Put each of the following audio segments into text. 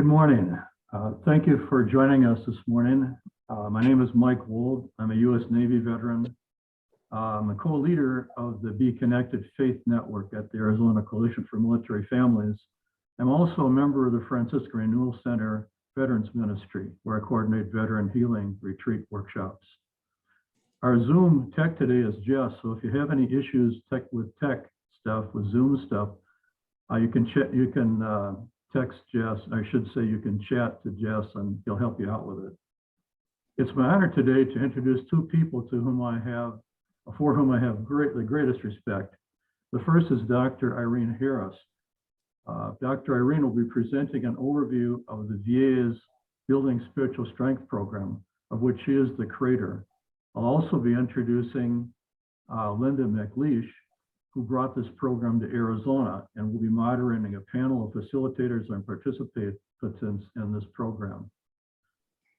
Good morning. Thank you for joining us this morning. My name is Mike Wold. I'm a U.S. Navy veteran. I'm a co-leader of the Be Connected Faith Network at the Arizona Coalition for Military Families. I'm also a member of the Franciscan Renewal Center Veterans Ministry, where I coordinate veteran healing retreat workshops. Our Zoom tech today is Jess, so if you have any issues with Zoom stuff, you can text Jess. I should say you can chat to Jess and he'll help you out with it. It's my honor today to introduce two people for whom I have the greatest respect. The first is Dr. Irene Harris. Dr. Irene will be presenting an overview of the VA's Building Spiritual Strength program, of which she is the creator. I'll also be introducing Linda MacLeish, who brought this program to Arizona and will be moderating a panel of facilitators and participants in this program.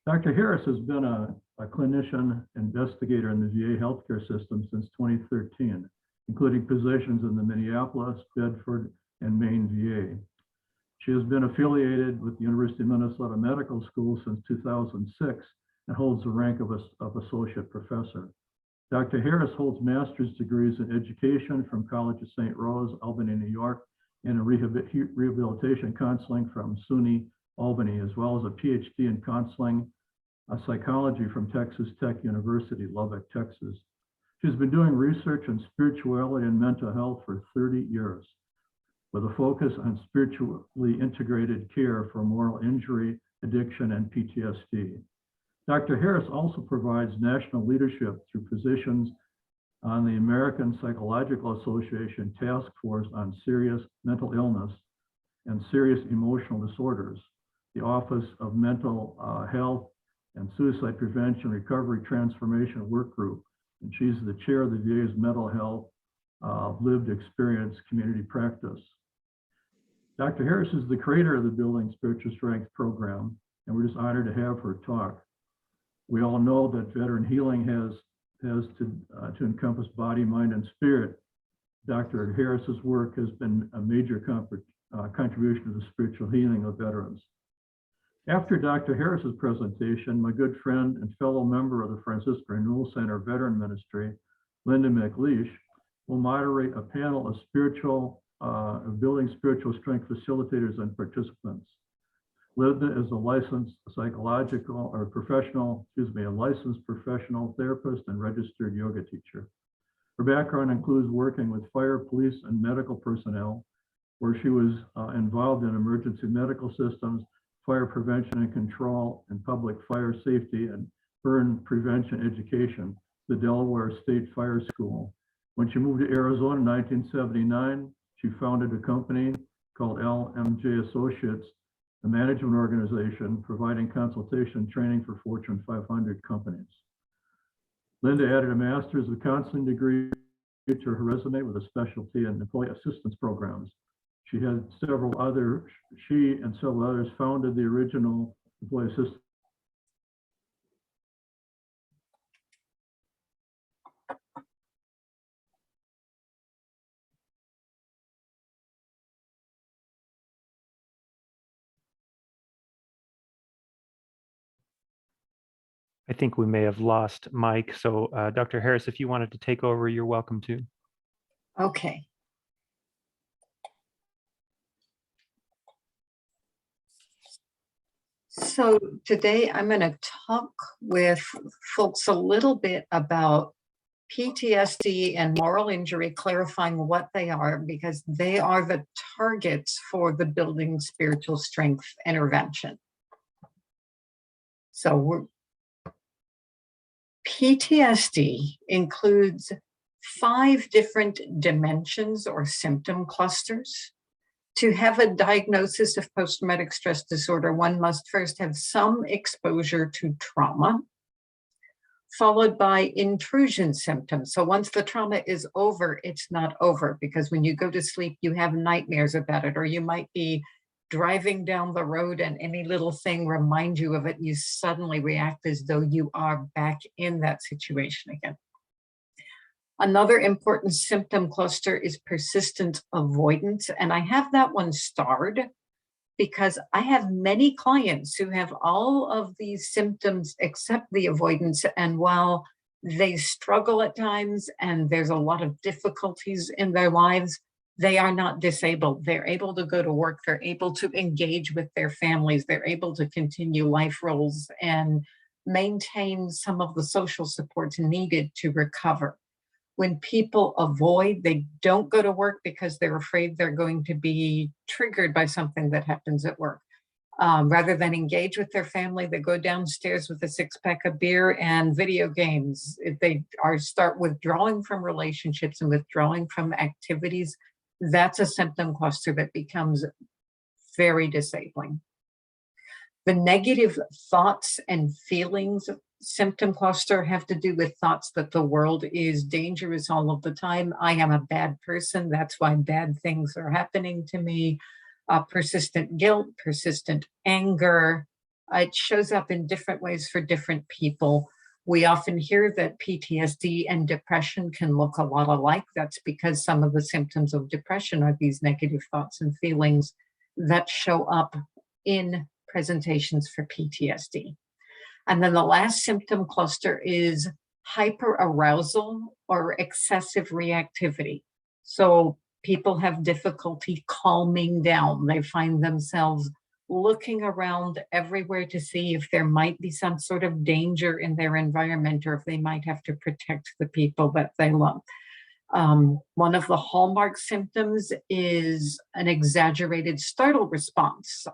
Dr. Harris has been a clinician investigator in the VA healthcare system since 2013, including positions in the Minneapolis, Bedford, and Maine VA. She has been affiliated with the University of Minnesota Medical School since 2006 and holds the rank of associate professor. Dr. Harris holds master's degrees in education from College of St. Rose, Albany, New York, and in rehabilitation counseling from SUNY Albany, as well as a Ph.D. in counseling psychology from Texas Tech University, Lubbock, Texas. She's been doing research on spirituality and mental health for 30 years, with a focus on spiritually integrated care for moral injury, addiction, and PTSD. Dr. Harris also provides national leadership through positions on the American Psychological Association Task Force on Serious Mental Illness and Serious Emotional Disorders, the Office of Mental Health and Suicide Prevention Recovery Transformation Work Group, and she's the chair of the VA's Mental Health Lived Experience Community Practice. Dr. Harris is the creator of the Building Spiritual Strength program, and we're just honored to have her talk. We all know that veteran healing has to encompass body, mind, and spirit. Dr. Harris's work has been a major contribution to the spiritual healing of veterans. After Dr. Harris's presentation, my good friend and fellow member of the Franciscan Renewal Center Veteran Ministry, Linda MacLeish, will moderate a panel of building spiritual strength facilitators and participants. Linda is a licensed licensed professional therapist and registered yoga teacher. Her background includes working with fire, police, and medical personnel, where she was involved in emergency medical systems, fire prevention and control, and public fire safety and burn prevention education, the Delaware State Fire School. When she moved to Arizona in 1979, she founded a company called LMJ Associates, a management organization providing consultation training for Fortune 500 companies. Linda added a master's of counseling degree to her resume with a specialty in employee assistance programs. She and several others founded the original employee assistance. I think we may have lost Mike. So Dr. Harris, if you wanted to take over, you're welcome to. Okay. So today I'm going to talk with folks a little bit about PTSD and moral injury, clarifying what they are, because they are the targets for the Building Spiritual Strength intervention. So PTSD includes 5 different dimensions or symptom clusters. To have a diagnosis of post-traumatic stress disorder, one must first have some exposure to trauma, followed by intrusion symptoms. So once the trauma is over, it's not over, because when you go to sleep, you have nightmares about it, or you might be driving down the road and any little thing reminds you of it, you suddenly react as though you are back in that situation again. Another important symptom cluster is persistent avoidance, and I have that one starred because I have many clients who have all of these symptoms except the avoidance. And while they struggle at times and there's a lot of difficulties in their lives, they are not disabled. They're able to go to work. They're able to engage with their families. They're able to continue life roles and maintain some of the social supports needed to recover. When people avoid, they don't go to work because they're afraid they're going to be triggered by something that happens at work. Rather than engage with their family, they go downstairs with a 6-pack of beer and video games. If they start withdrawing from relationships and withdrawing from activities, that's a symptom cluster that becomes very disabling. The negative thoughts and feelings symptom cluster have to do with thoughts that the world is dangerous all of the time. I am a bad person. That's why bad things are happening to me. Persistent guilt, persistent anger. It shows up in different ways for different people. We often hear that PTSD and depression can look a lot alike. That's because some of the symptoms of depression are these negative thoughts and feelings that show up in presentations for PTSD. And then the last symptom cluster is hyperarousal or excessive reactivity. So people have difficulty calming down. They find themselves looking around everywhere to see if there might be some sort of danger in their environment or if they might have to protect the people that they love. One of the hallmark symptoms is an exaggerated startle response.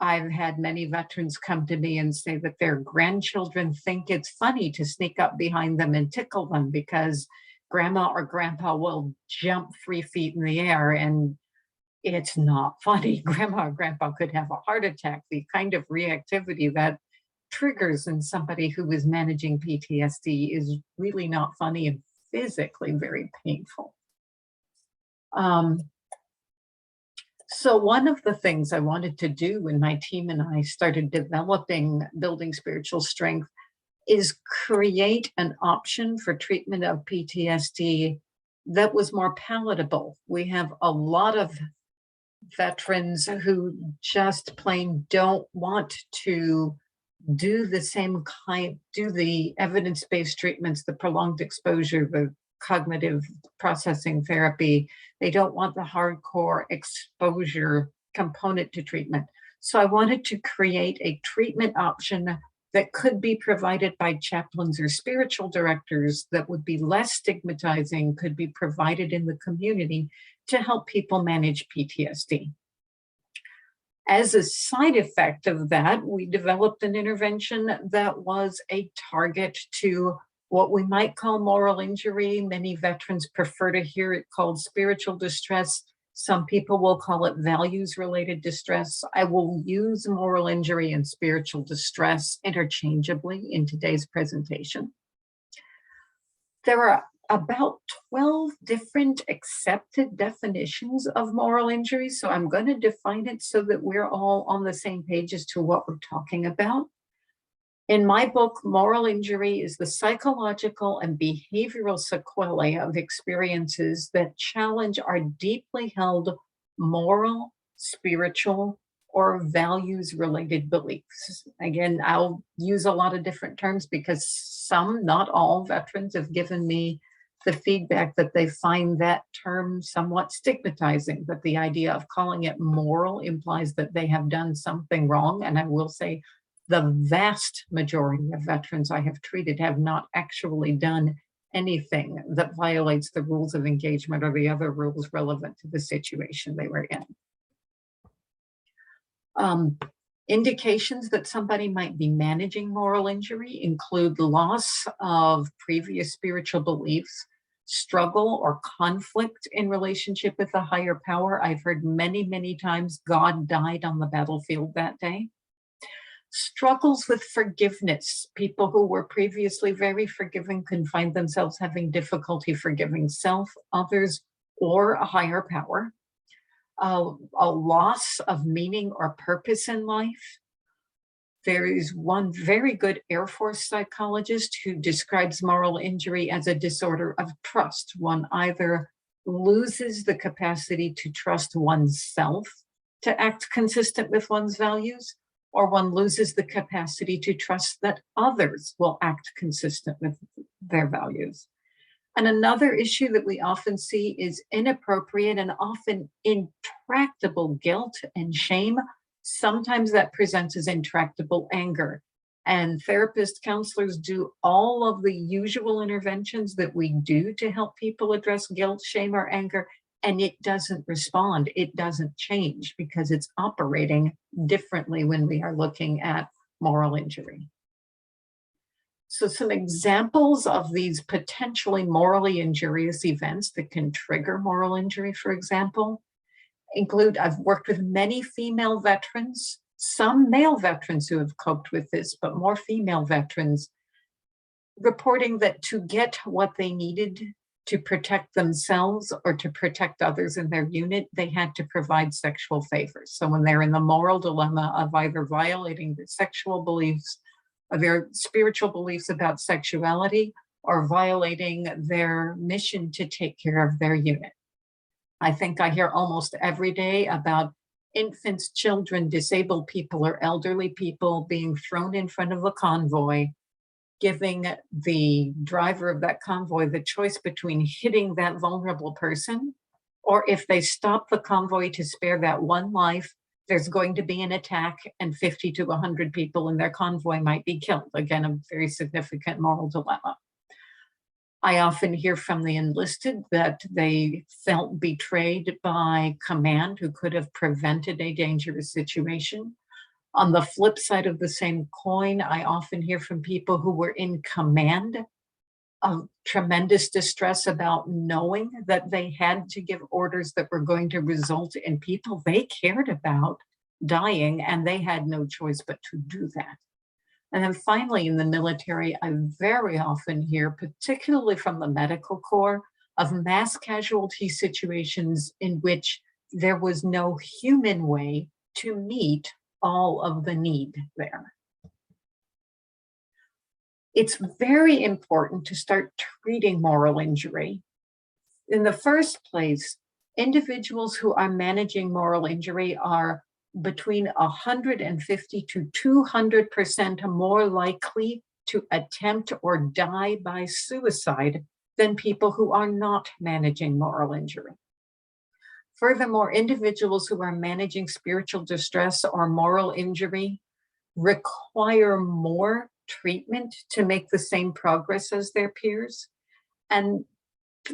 I've had many veterans come to me and say that their grandchildren think it's funny to sneak up behind them and tickle them because grandma or grandpa will jump 3 feet in the air, and it's not funny. Grandma or grandpa could have a heart attack. The kind of reactivity that triggers in somebody who is managing PTSD is really not funny and physically very painful. So one of the things I wanted to do when my team and I started developing Building Spiritual Strength is create an option for treatment of PTSD that was more palatable. We have a lot of veterans who just plain don't want to do the evidence-based treatments, the prolonged exposure, the cognitive processing therapy. They don't want the hardcore exposure component to treatment. So I wanted to create a treatment option that could be provided by chaplains or spiritual directors that would be less stigmatizing, could be provided in the community to help people manage PTSD. As a side effect of that, we developed an intervention that was a target to what we might call moral injury. Many veterans prefer to hear it called spiritual distress. Some people will call it values-related distress. I will use moral injury and spiritual distress interchangeably in today's presentation. There are about 12 different accepted definitions of moral injury, so I'm going to define it so that we're all on the same page as to what we're talking about. In my book, moral injury is the psychological and behavioral sequelae of experiences that challenge our deeply held moral, spiritual, or values-related beliefs. Again, I'll use a lot of different terms because some, not all, veterans have given me the feedback that they find that term somewhat stigmatizing, that the idea of calling it moral implies that they have done something wrong. And I will say, the vast majority of veterans I have treated have not actually done anything that violates the rules of engagement or the other rules relevant to the situation they were in. Indications that somebody might be managing moral injury include loss of previous spiritual beliefs, struggle or conflict in relationship with a higher power. I've heard many, many times God died on the battlefield that day. Struggles with forgiveness. People who were previously very forgiving can find themselves having difficulty forgiving self, others, or a higher power. A loss of meaning or purpose in life. There is one very good Air Force psychologist who describes moral injury as a disorder of trust. One either loses the capacity to trust oneself, to act consistent with one's values, or one loses the capacity to trust that others will act consistent with their values. And another issue that we often see is inappropriate and often intractable guilt and shame. Sometimes that presents as intractable anger. And therapists, counselors do all of the usual interventions that we do to help people address guilt, shame, or anger, and it doesn't respond. It doesn't change because it's operating differently when we are looking at moral injury. So some examples of these potentially morally injurious events that can trigger moral injury, for example, include, I've worked with many female veterans, some male veterans who have coped with this, but more female veterans reporting that to get what they needed to protect themselves or to protect others in their unit, they had to provide sexual favors. So when they're in the moral dilemma of either violating their sexual beliefs, or their spiritual beliefs about sexuality, or violating their mission to take care of their unit. I think I hear almost every day about infants, children, disabled people, or elderly people being thrown in front of a convoy, giving the driver of that convoy the choice between hitting that vulnerable person, or if they stop the convoy to spare that one life, there's going to be an attack and 50 to 100 people in their convoy might be killed. Again, a very significant moral dilemma. I often hear from the enlisted that they felt betrayed by command who could have prevented a dangerous situation. On the flip side of the same coin, I often hear from people who were in command of tremendous distress about knowing that they had to give orders that were going to result in people they cared about dying, and they had no choice but to do that. And then finally, in the military, I very often hear, particularly from the medical corps, of mass casualty situations in which there was no human way to meet all of the need there. It's very important to start treating moral injury. In the first place, individuals who are managing moral injury are between 150 to 200% more likely to attempt or die by suicide than people who are not managing moral injury. Furthermore, individuals who are managing spiritual distress or moral injury require more treatment to make the same progress as their peers. And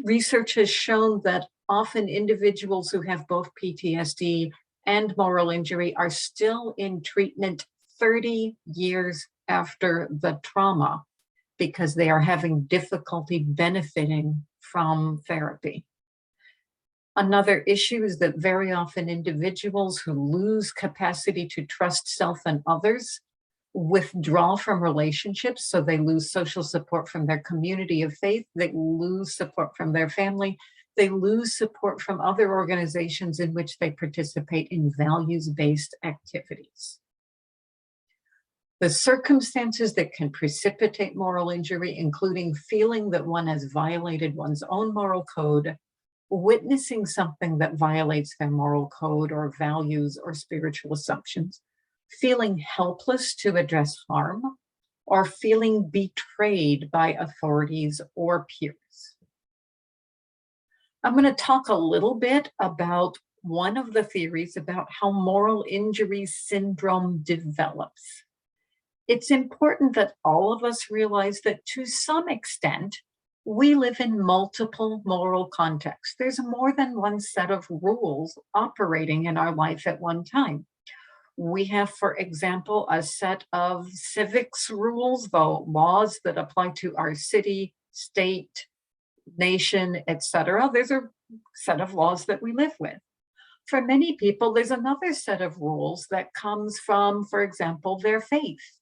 research has shown that often individuals who have both PTSD and moral injury are still in treatment 30 years after the trauma because they are having difficulty benefiting from therapy. Another issue is that very often individuals who lose capacity to trust self and others withdraw from relationships. So they lose social support from their community of faith, they lose support from their family, they lose support from other organizations in which they participate in values-based activities. The circumstances that can precipitate moral injury, including feeling that one has violated one's own moral code, witnessing something that violates their moral code or values or spiritual assumptions, feeling helpless to address harm, or feeling betrayed by authorities or peers. I'm going to talk a little bit about one of the theories about how moral injury syndrome develops. It's important that all of us realize that to some extent, we live in multiple moral contexts. There's more than one set of rules operating in our life at one time. We have, for example, a set of civics rules, the laws that apply to our city, state, nation, etc. There's a set of laws that we live with. For many people, there's another set of rules that comes from, for example, their faith.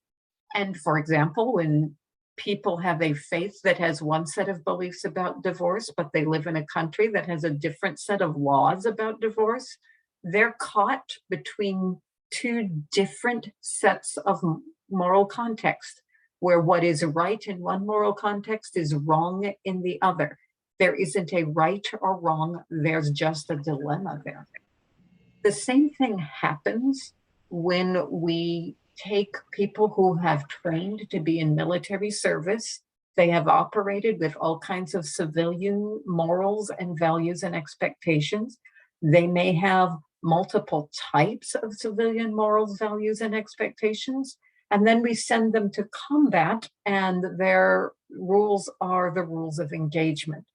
And for example, when people have a faith that has one set of beliefs about divorce, but they live in a country that has a different set of laws about divorce, they're caught between two different sets of moral context, where what is right in one moral context is wrong in the other. There isn't a right or wrong, there's just a dilemma there. The same thing happens when we take people who have trained to be in military service. They have operated with all kinds of civilian morals and values and expectations. They may have multiple types of civilian morals, values, and expectations. And then we send them to combat, and their rules are the rules of engagement.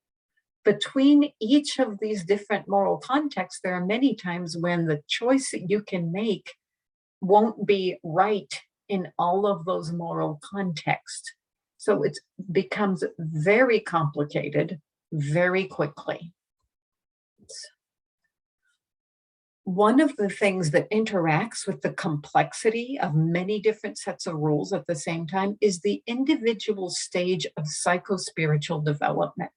Between each of these different moral contexts, there are many times when the choice that you can make won't be right in all of those moral contexts. So it becomes very complicated very quickly. One of the things that interacts with the complexity of many different sets of rules at the same time is the individual stage of psychospiritual development.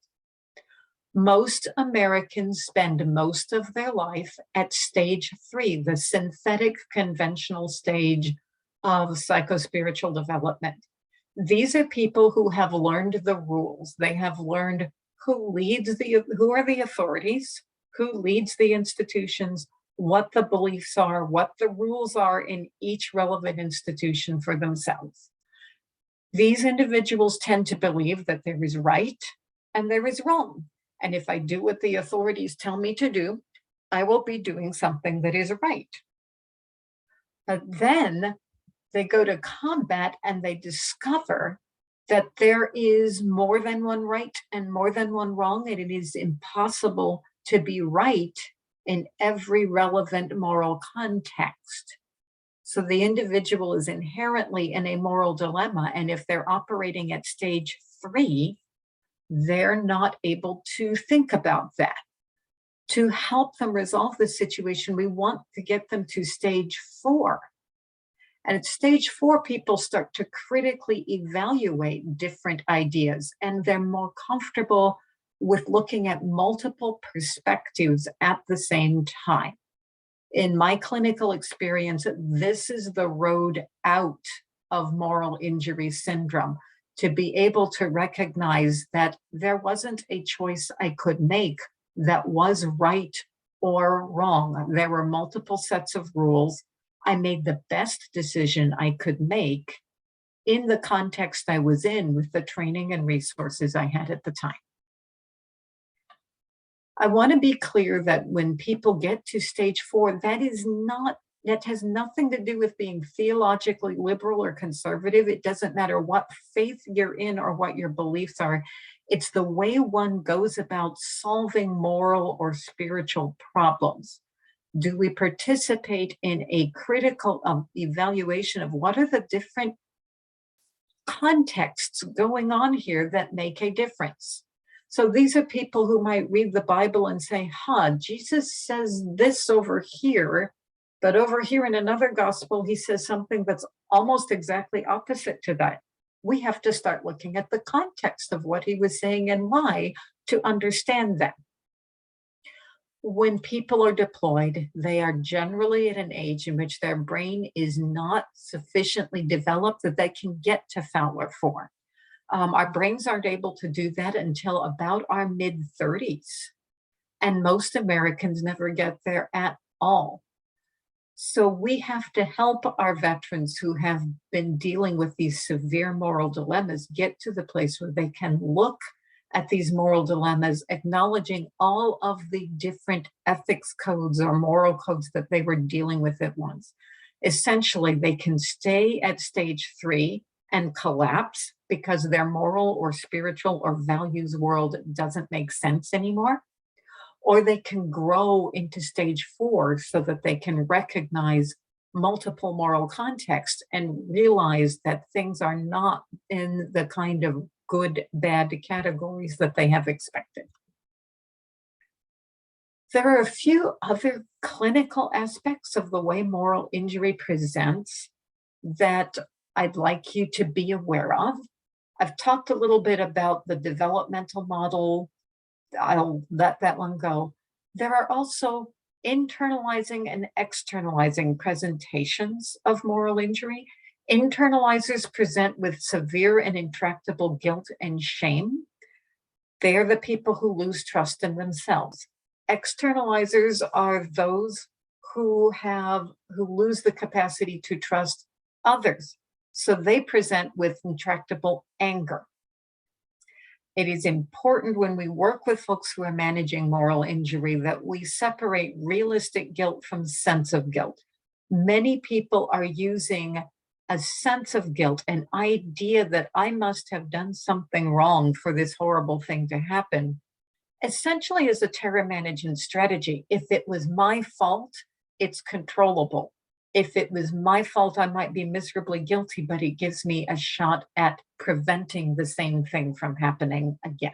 Most Americans spend most of their life at stage 3, the synthetic conventional stage of psychospiritual development. These are people who have learned the rules. They have learned who are the authorities, who leads the institutions, what the beliefs are, what the rules are in each relevant institution for themselves. These individuals tend to believe that there is right and there is wrong. And if I do what the authorities tell me to do, I will be doing something that is right. But then they go to combat and they discover that there is more than one right and more than one wrong, and it is impossible to be right in every relevant moral context. So the individual is inherently in a moral dilemma, and if they're operating at stage 3, they're not able to think about that. To help them resolve the situation, we want to get them to stage 4. And at stage 4, people start to critically evaluate different ideas, and they're more comfortable with looking at multiple perspectives at the same time. In my clinical experience, this is the road out of moral injury syndrome, to be able to recognize that there wasn't a choice I could make that was right or wrong. There were multiple sets of rules. I made the best decision I could make in the context I was in with the training and resources I had at the time. I want to be clear that when people get to stage 4, that has nothing to do with being theologically liberal or conservative. It doesn't matter what faith you're in or what your beliefs are. It's the way one goes about solving moral or spiritual problems. Do we participate in a critical evaluation of what are the different contexts going on here that make a difference? So these are people who might read the Bible and say, Jesus says this over here, but over here in another gospel, he says something that's almost exactly opposite to that. We have to start looking at the context of what he was saying and why to understand that. When people are deployed, they are generally at an age in which their brain is not sufficiently developed that they can get to Fowler 4. Our brains aren't able to do that until about our mid-30s. And most Americans never get there at all. So we have to help our veterans who have been dealing with these severe moral dilemmas get to the place where they can look at these moral dilemmas, acknowledging all of the different ethics codes or moral codes that they were dealing with at once. Essentially, they can stay at stage 3 and collapse because their moral or spiritual or values world doesn't make sense anymore. Or they can grow into stage 4 so that they can recognize multiple moral contexts and realize that things are not in the kind of good, bad categories that they have expected. There are a few other clinical aspects of the way moral injury presents that I'd like you to be aware of. I've talked a little bit about the developmental model. I'll let that one go. There are also internalizing and externalizing presentations of moral injury. Internalizers present with severe and intractable guilt and shame. They're the people who lose trust in themselves. Externalizers are those who lose the capacity to trust others. So they present with intractable anger. It is important when we work with folks who are managing moral injury that we separate realistic guilt from sense of guilt. Many people are using a sense of guilt, an idea that I must have done something wrong for this horrible thing to happen, essentially as a terror management strategy. If it was my fault, it's controllable. If it was my fault, I might be miserably guilty, but it gives me a shot at preventing the same thing from happening again.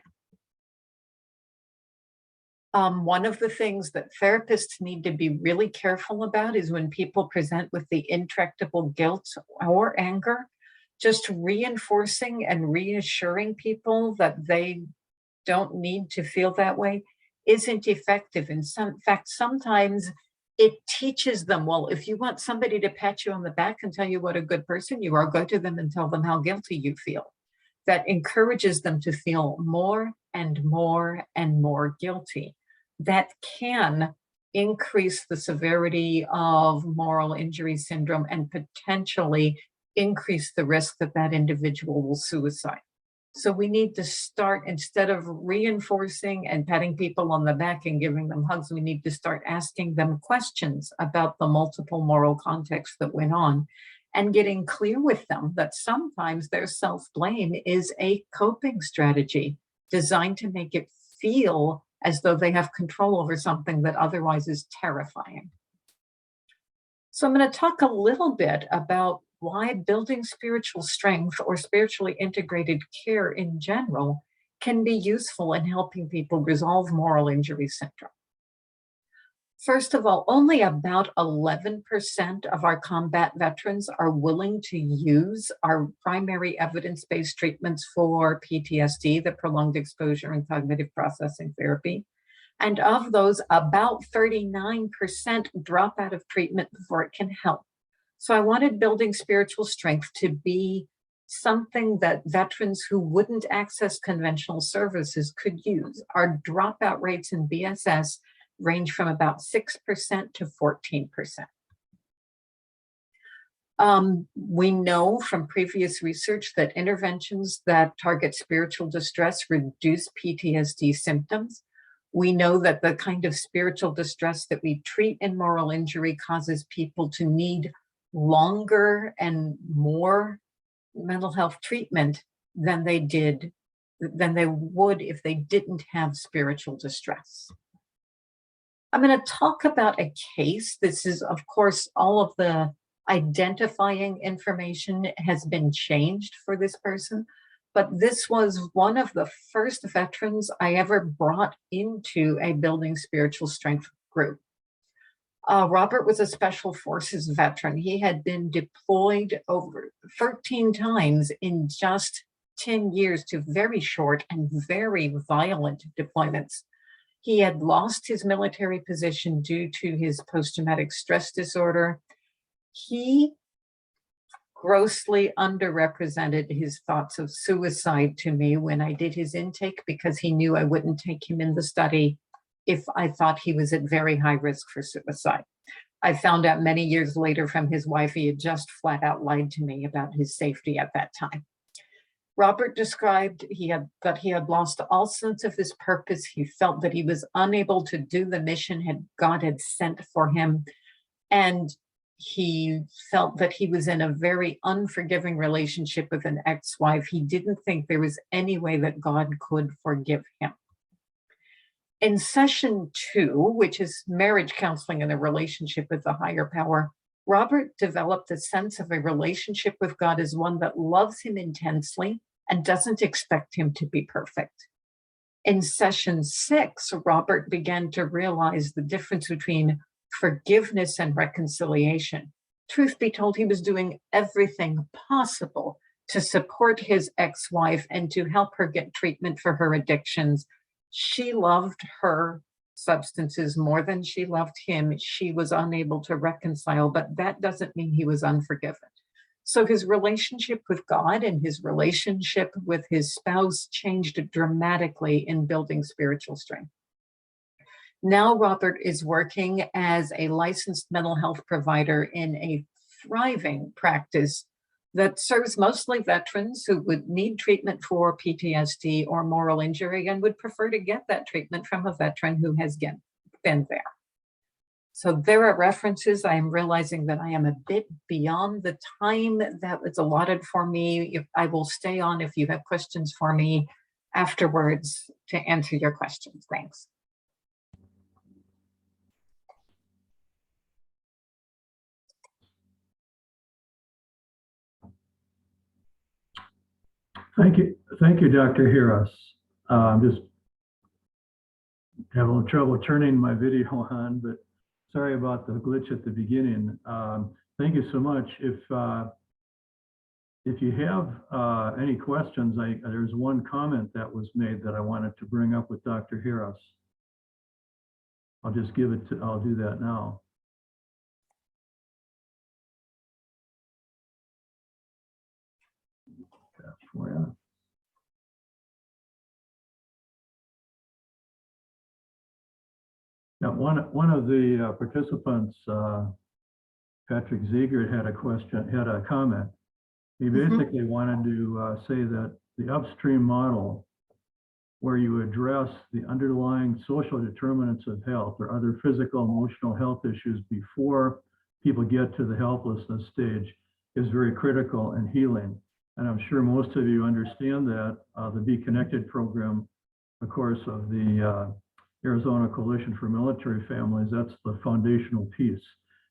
One of the things that therapists need to be really careful about is when people present with the intractable guilt or anger, just reinforcing and reassuring people that they don't need to feel that way isn't effective. In fact, sometimes it teaches them, well, if you want somebody to pat you on the back and tell you what a good person you are, go to them and tell them how guilty you feel. That encourages them to feel more and more and more guilty. That can increase the severity of moral injury syndrome and potentially increase the risk that that individual will suicide. So we need to start, instead of reinforcing and patting people on the back and giving them hugs, we need to start asking them questions about the multiple moral contexts that went on and getting clear with them that sometimes their self-blame is a coping strategy designed to make it feel as though they have control over something that otherwise is terrifying. So I'm going to talk a little bit about why building spiritual strength or spiritually integrated care in general can be useful in helping people resolve moral injury syndrome. First of all, only about 11% of our combat veterans are willing to use our primary evidence-based treatments for PTSD, the prolonged exposure and cognitive processing therapy. And of those, about 39% drop out of treatment before it can help. So I wanted building spiritual strength to be something that veterans who wouldn't access conventional services could use. Our dropout rates in BSS range from about 6% to 14%. We know from previous research that interventions that target spiritual distress reduce PTSD symptoms. We know that the kind of spiritual distress that we treat in moral injury causes people to need longer and more mental health treatment than they would if they didn't have spiritual distress. I'm going to talk about a case. This is, of course, all of the identifying information has been changed for this person, but this was one of the first veterans I ever brought into a building spiritual strength group. Robert was a special forces veteran. He had been deployed over 13 times in just 10 years to very short and very violent deployments. He had lost his military position due to his post-traumatic stress disorder. He grossly underrepresented his thoughts of suicide to me when I did his intake, because he knew I wouldn't take him in the study if I thought he was at very high risk for suicide. I found out many years later from his wife, he had just flat out lied to me about his safety at that time. Robert described that he had lost all sense of his purpose. He felt that he was unable to do the mission God had sent for him. And he felt that he was in a very unforgiving relationship with an ex-wife. He didn't think there was any way that God could forgive him. In session 2, which is marriage counseling and a relationship with the higher power, Robert developed a sense of a relationship with God as one that loves him intensely and doesn't expect him to be perfect. In session 6, Robert began to realize the difference between forgiveness and reconciliation. Truth be told, he was doing everything possible to support his ex-wife and to help her get treatment for her addictions. She loved her substances more than she loved him. She was unable to reconcile, but that doesn't mean he was unforgiven. So his relationship with God and his relationship with his spouse changed dramatically in building spiritual strength. Now Robert is working as a licensed mental health provider in a thriving practice that serves mostly veterans who would need treatment for PTSD or moral injury and would prefer to get that treatment from a veteran who has been there. So there are references. I am realizing that I am a bit beyond the time that was allotted for me. I will stay on if you have questions for me afterwards to answer your questions. Thanks. Thank you, Dr. Harris. I'm just having a little trouble turning my video on, but sorry about the glitch at the beginning. Thank you so much. If you have any questions, there's one comment that was made that I wanted to bring up with Dr. Harris. I'll do that now. For you. Now, one of the participants, Patrick Ziegert, had a comment. He basically wanted to say that the upstream model, where you address the underlying social determinants of health or other physical, emotional health issues before people get to the helplessness stage, is very critical in healing. And I'm sure most of you understand that. The Be Connected program, of course, of the Arizona Coalition for Military Families, that's the foundational piece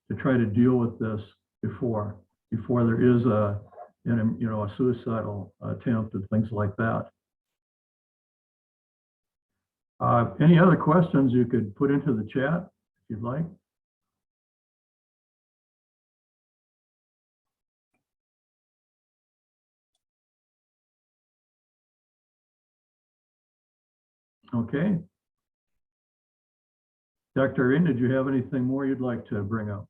to try to deal with this before there is a suicidal attempt and things like that. Any other questions you could put into the chat if you'd like? Okay. Dr. Irene, did you have anything more you'd like to bring up?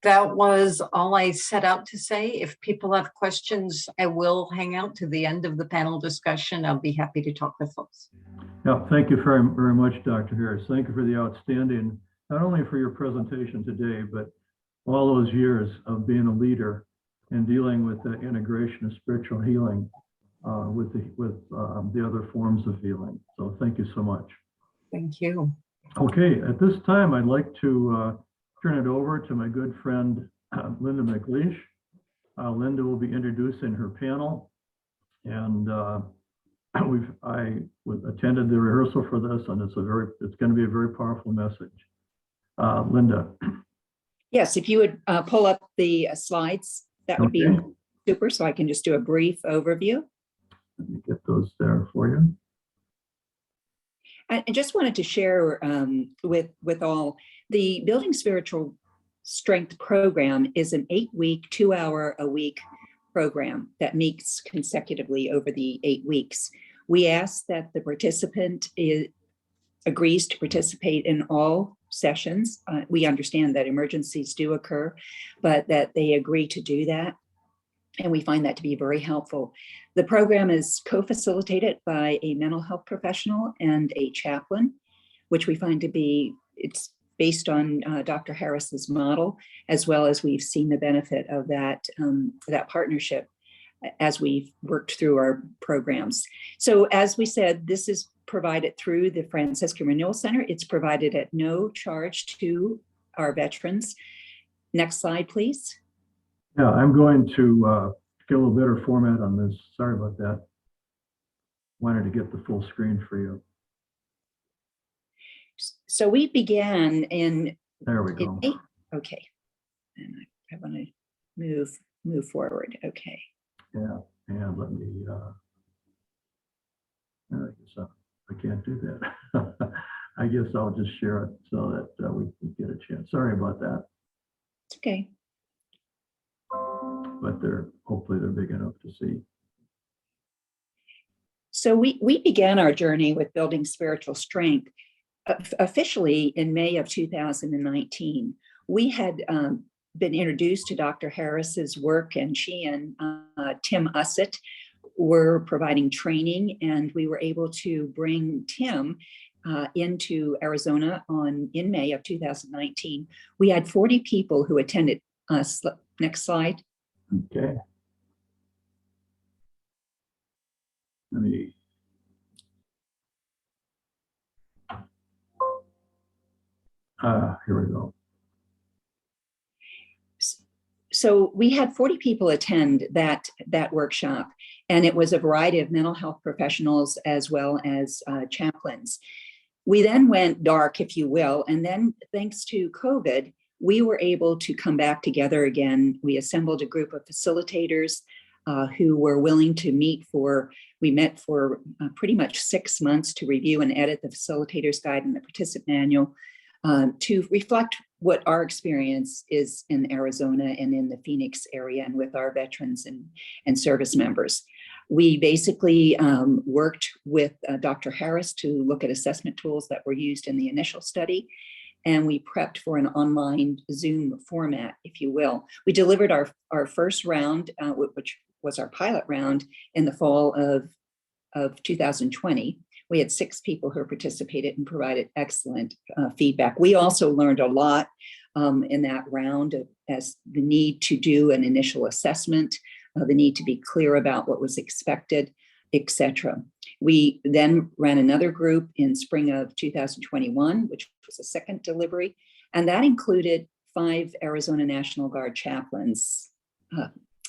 That was all I set out to say. If people have questions, I will hang out to the end of the panel discussion. I'll be happy to talk with folks. Yeah, thank you very, very much, Dr. Harris. Thank you for the outstanding, not only for your presentation today, but all those years of being a leader and dealing with the integration of spiritual healing with the other forms of healing. So thank you so much. Thank you. Okay, at this time, I'd like to turn it over to my good friend, Linda MacLeish. Linda will be introducing her panel. And I attended the rehearsal for this, and it's going to be a very powerful message. Linda. Yes, if you would pull up the slides, that would be super, so I can just do a brief overview. Let me get those there for you. I just wanted to share with all, the Building Spiritual Strength program is an 8-week, 2-hour-a-week program that meets consecutively over the 8 weeks. We ask that the participant agrees to participate in all sessions. We understand that emergencies do occur, but that they agree to do that. And we find that to be very helpful. The program is co-facilitated by a mental health professional and a chaplain, which we find to be, it's based on Dr. Harris's model, as well as we've seen the benefit of that partnership as we've worked through our programs. So as we said, this is provided through the Franciscan Renewal Center. It's provided at no charge to our veterans. Next slide, please. Yeah, I'm going to get a little better format on this. Sorry about that. Wanted to get the full screen for you. So we began in. There we go. Okay, and I want to move forward. Okay. Yeah, and let me. I guess I can't do that. I guess I'll just share it so that we get a chance. Sorry about that. It's okay. But hopefully they're big enough to see. So we began our journey with Building Spiritual Strength officially in May of 2019. We had been introduced to Dr. Harris's work, and she and Tim Ussett were providing training, and we were able to bring Tim into Arizona in May of 2019. We had 40 people who attended. Next slide. Okay. Let me. Here we go. So we had 40 people attend that workshop, and it was a variety of mental health professionals as well as chaplains. We then went dark, if you will, and then thanks to COVID, we were able to come back together again. We assembled a group of facilitators who were willing to meet we met for pretty much 6 months to review and edit the facilitator's guide and the participant manual to reflect what our experience is in Arizona and in the Phoenix area and with our veterans and service members. We basically worked with Dr. Harris to look at assessment tools that were used in the initial study, and we prepped for an online Zoom format, if you will. We delivered our first round, which was our pilot round, in the fall of 2020. We had 6 people who participated and provided excellent feedback. We also learned a lot in that round as the need to do an initial assessment, the need to be clear about what was expected, etc. We then ran another group in spring of 2021, which was a second delivery, and that included 5 Arizona National Guard chaplains.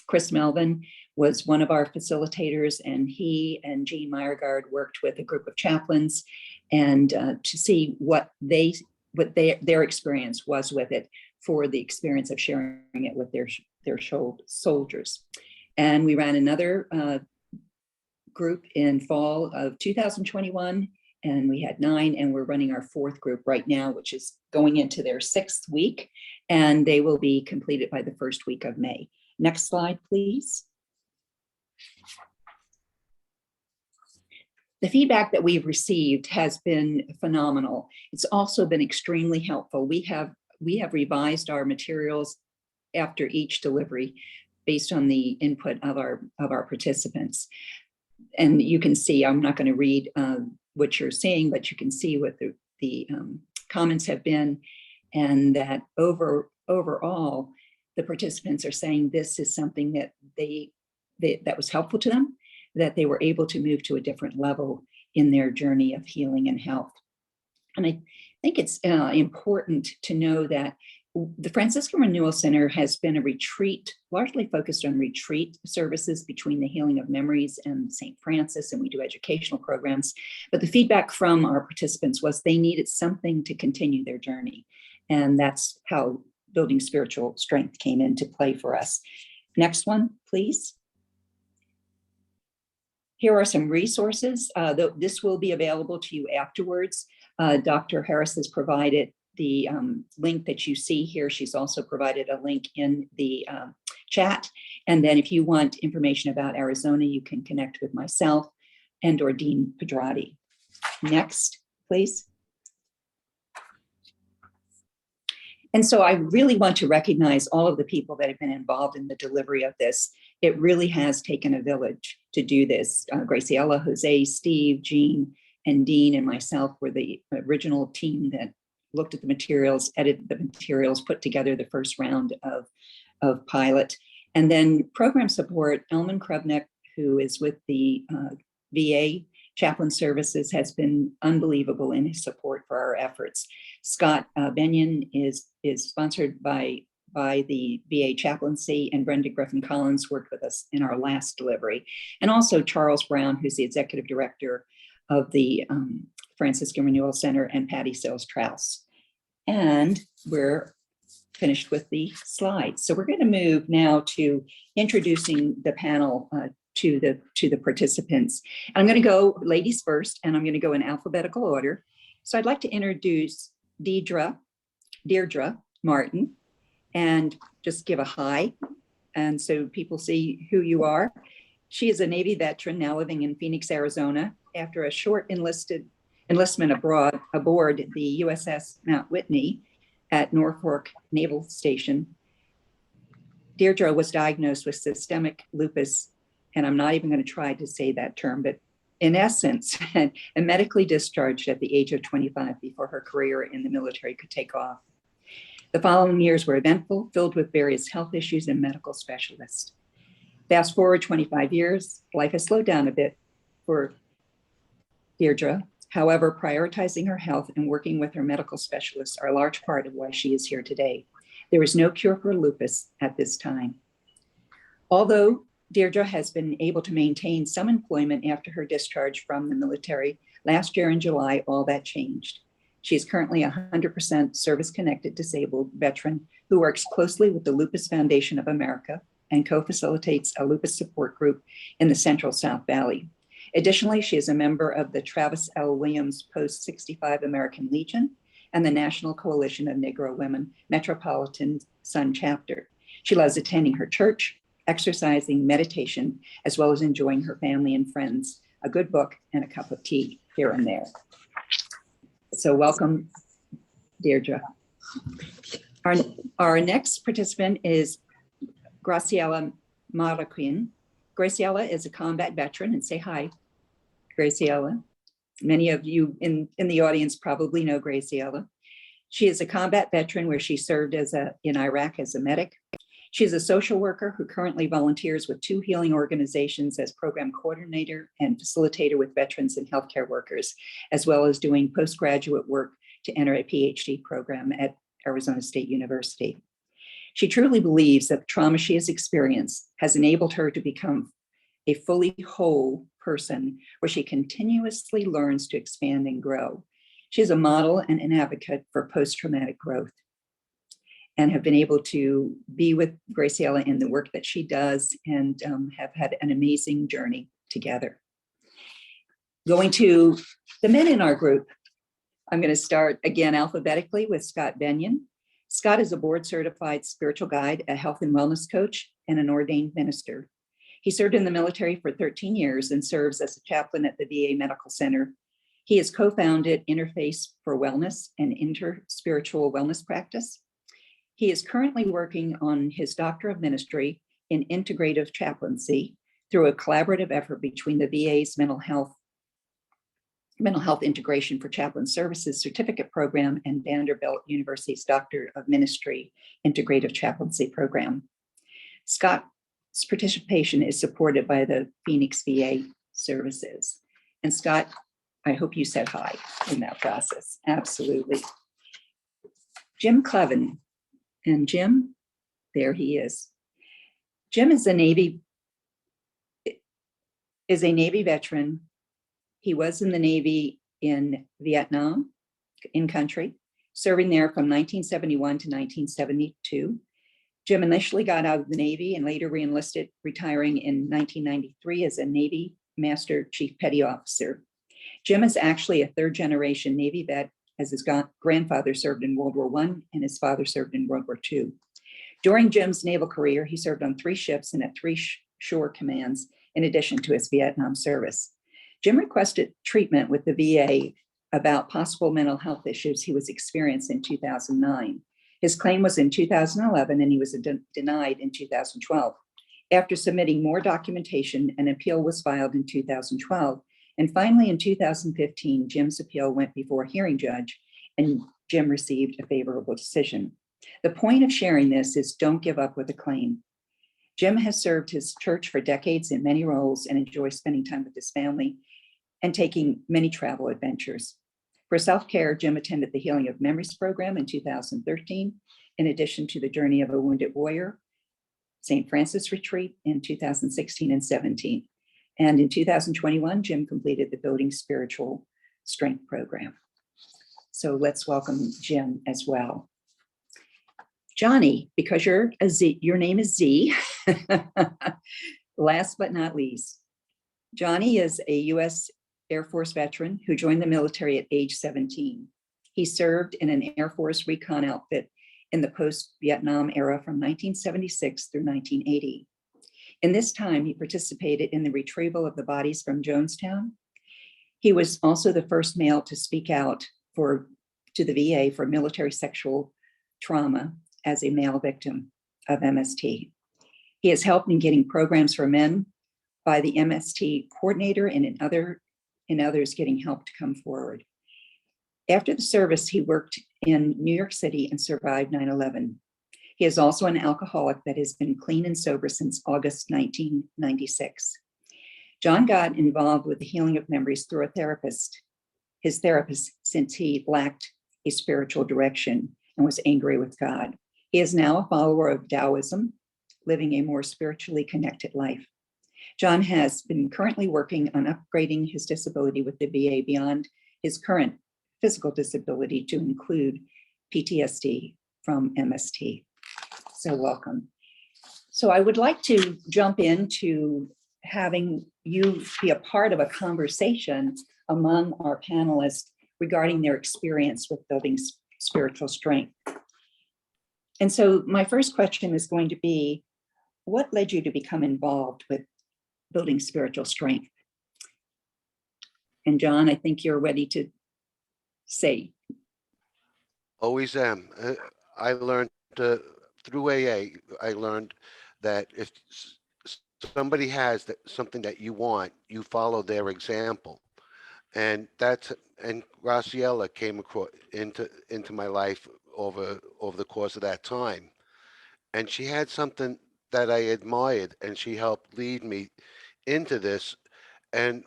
Chris Melvin was one of our facilitators, and he and Jean Meyergard worked with a group of chaplains and to see what their experience was with it for the experience of sharing it with their soldiers. And we ran another group in fall of 2021, and we had 9, and we're running our 4th group right now, which is going into their 6th week, and they will be completed by the 1st week of May. Next slide, please. The feedback that we've received has been phenomenal. It's also been extremely helpful. We have revised our materials after each delivery based on the input of our participants. And you can see, I'm not going to read what you're seeing, but you can see what the comments have been, and that overall, the participants are saying this is something that that was helpful to them, that they were able to move to a different level in their journey of healing and health. And I think it's important to know that the Franciscan Renewal Center has been a retreat, largely focused on retreat services between the Healing of Memories and St. Francis, and we do educational programs. But the feedback from our participants was they needed something to continue their journey. And that's how building spiritual strength came into play for us. Next one, please. Here are some resources. This will be available to you afterwards. Dr. Harris has provided the link that you see here. She's also provided a link in the chat. And then if you want information about Arizona, you can connect with myself and or Dean Pedrati. Next, please. And so I really want to recognize all of the people that have been involved in the delivery of this. It really has taken a village to do this. Graciela, Jose, Steve, Jean, and Dean and myself were the original team that looked at the materials, edited the materials, put together the first round of pilot. And then program support, Elman Krevnick, who is with the VA Chaplain Services, has been unbelievable in his support for our efforts. Scott Benyon is sponsored by the VA Chaplaincy, and Brenda Griffin Collins worked with us in our last delivery. And also Charles Brown, who's the executive director of the Franciscan Renewal Center, and Patty Sales-Trouse. And we're finished with the slides. So we're going to move now to introducing the panel to the participants. I'm going to go ladies first, and I'm going to go in alphabetical order. So I'd like to introduce Deirdre Martin, and just give a hi, and so people see who you are. She is a Navy veteran now living in Phoenix, Arizona. After a short enlistment aboard the USS Mount Whitney at Norfolk Naval Station, Deirdre was diagnosed with systemic lupus and I'm not even going to try to say that term, but in essence, and medically discharged at the age of 25 before her career in the military could take off. The following years were eventful, filled with various health issues and medical specialists. Fast forward 25 years, life has slowed down a bit for Deirdre. However, prioritizing her health and working with her medical specialists are a large part of why she is here today. There is no cure for lupus at this time. Although Deirdre has been able to maintain some employment after her discharge from the military, last year in July, all that changed. She is currently a 100% service-connected disabled veteran who works closely with the Lupus Foundation of America and co-facilitates a lupus support group in the Central South Valley. Additionally, she is a member of the Travis L. Williams Post-65 American Legion and the National Coalition of Negro Women Metropolitan Sun Chapter. She loves attending her church, exercising, meditation, as well as enjoying her family and friends, a good book, and a cup of tea here and there. So welcome, Deirdre. Our next participant is Graciela Marroquin. Graciela is a combat veteran, and say hi, Graciela. Many of you in the audience probably know Graciela. She is a combat veteran where she served in Iraq as a medic. She is a social worker who currently volunteers with 2 healing organizations as program coordinator and facilitator with veterans and healthcare workers, as well as doing postgraduate work to enter a Ph.D. program at Arizona State University. She truly believes that the trauma she has experienced has enabled her to become a fully whole person where she continuously learns to expand and grow. She is a model and an advocate for post-traumatic growth, and have been able to be with Graciela in the work that she does, and have had an amazing journey together. Going to the men in our group, I'm going to start again alphabetically with Scott Benyon. Scott is a board certified spiritual guide, a health and wellness coach, and an ordained minister. He served in the military for 13 years and serves as a chaplain at the VA Medical Center. He has co-founded Interface for Wellness, an inter-spiritual wellness practice. He is currently working on his Doctor of Ministry in Integrative Chaplaincy through a collaborative effort between the VA's Mental Health Integration for Chaplain Services Certificate Program and Vanderbilt University's Doctor of Ministry Integrative Chaplaincy Program. Scott's participation is supported by the Phoenix VA Services. And Scott, I hope you said hi in that process. Absolutely. Jim Clevin. And Jim, there he is. Jim is a Navy veteran. He was in the Navy in Vietnam, in country, serving there from 1971 to 1972. Jim initially got out of the Navy and later re-enlisted, retiring in 1993 as a Navy Master Chief Petty Officer. Jim is actually a 3rd-generation Navy vet, as his grandfather served in World War I and his father served in World War II. During Jim's naval career, he served on 3 ships and at 3 shore commands, in addition to his Vietnam service. Jim requested treatment with the VA about possible mental health issues he was experiencing in 2009. His claim was in 2011, and he was denied in 2012. After submitting more documentation, an appeal was filed in 2012. And finally, in 2015, Jim's appeal went before a hearing judge, and Jim received a favorable decision. The point of sharing this is don't give up with a claim. Jim has served his church for decades in many roles and enjoys spending time with his family and taking many travel adventures. For self-care, Jim attended the Healing of Memories program in 2013, in addition to the Journey of a Wounded Warrior, St. Francis Retreat in 2016 and 17. And in 2021, Jim completed the Building Spiritual Strength program. So let's welcome Jim as well. Johnny, because your name is Z, last but not least, Johnny is a U.S. Air Force veteran who joined the military at age 17. He served in an Air Force recon outfit in the post-Vietnam era from 1976 through 1980. In this time, he participated in the retrieval of the bodies from Jonestown. He was also the first male to speak out to the VA for military sexual trauma as a male victim of MST. He has helped in getting programs for men by the MST coordinator and in others getting help to come forward. After the service, he worked in New York City and survived 9/11. He is also an alcoholic that has been clean and sober since August 1996. John got involved with the healing of memories through his therapist, since he lacked a spiritual direction and was angry with God. He is now a follower of Taoism, living a more spiritually connected life. John has been currently working on upgrading his disability with the VA beyond his current physical disability to include PTSD from MST. So welcome. So I would like to jump into having you be a part of a conversation among our panelists regarding their experience with building spiritual strength. And so my first question is going to be, what led you to become involved with building spiritual strength? And John, I think you're ready to say. Always am. I learned through AA, I learned that if somebody has something that you want, you follow their example. And Graciela came across into my life over the course of that time. And she had something that I admired, and she helped lead me into this. And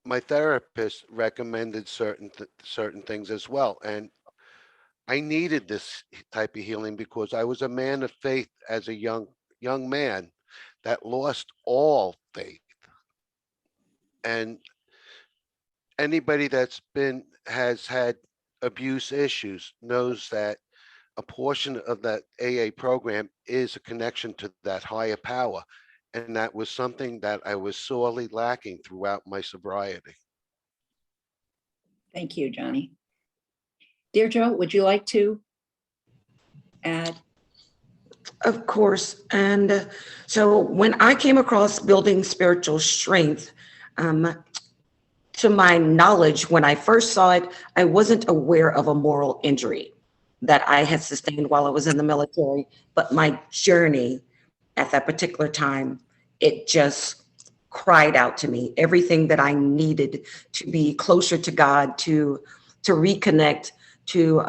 my therapist recommended certain things as well. And I needed this type of healing because I was a man of faith as a young man that lost all faith. And anybody that's has had abuse issues knows that a portion of that AA program is a connection to that higher power. And that was something that I was sorely lacking throughout my sobriety. Thank you, Johnny. Deirdre, would you like to add? Of course. And so when I came across building spiritual strength, to my knowledge, when I first saw it, I wasn't aware of a moral injury that I had sustained while I was in the military. But my journey at that particular time, it just cried out to me, everything that I needed to be closer to God, to reconnect, to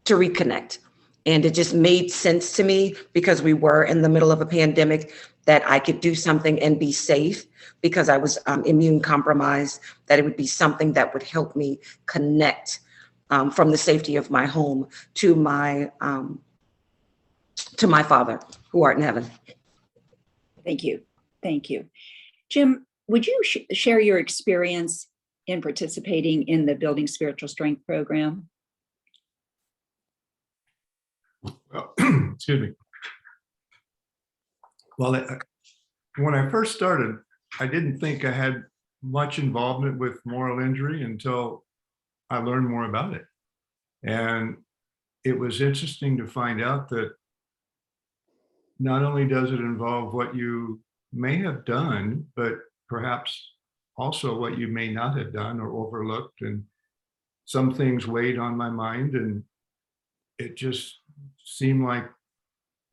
reconnect. And it just made sense to me because we were in the middle of a pandemic that I could do something and be safe because I was immune compromised, that it would be something that would help me connect from the safety of my home to my Father who art in heaven. Thank you. Thank you. Jim, would you share your experience in participating in the Building Spiritual Strength program? Well, excuse me. Well, when I first started, I didn't think I had much involvement with moral injury until I learned more about it. And it was interesting to find out that not only does it involve what you may have done, but perhaps also what you may not have done or overlooked. And some things weighed on my mind, and it just seemed like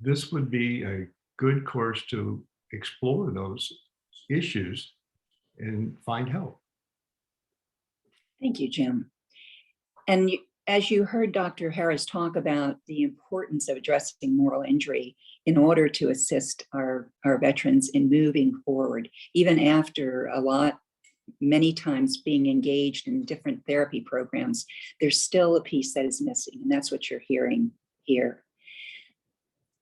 this would be a good course to explore those issues and find help. Thank you, Jim. And as you heard Dr. Harris talk about the importance of addressing moral injury in order to assist our veterans in moving forward, even after many times being engaged in different therapy programs, there's still a piece that is missing, and that's what you're hearing here.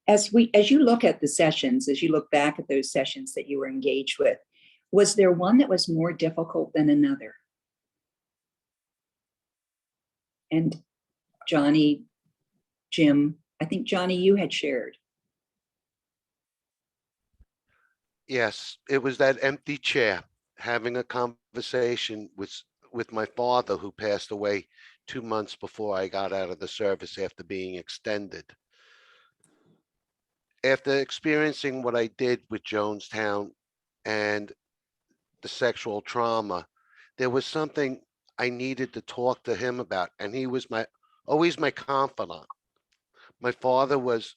As you look at the sessions, as you look back at those sessions that you were engaged with, was there one that was more difficult than another? And Johnny, Jim, I think Johnny, you had shared. Yes, it was that empty chair, having a conversation with my father, who passed away 2 months before I got out of the service after being extended. After experiencing what I did with Jonestown and the sexual trauma, there was something I needed to talk to him about, and he was always my confidant. My father was,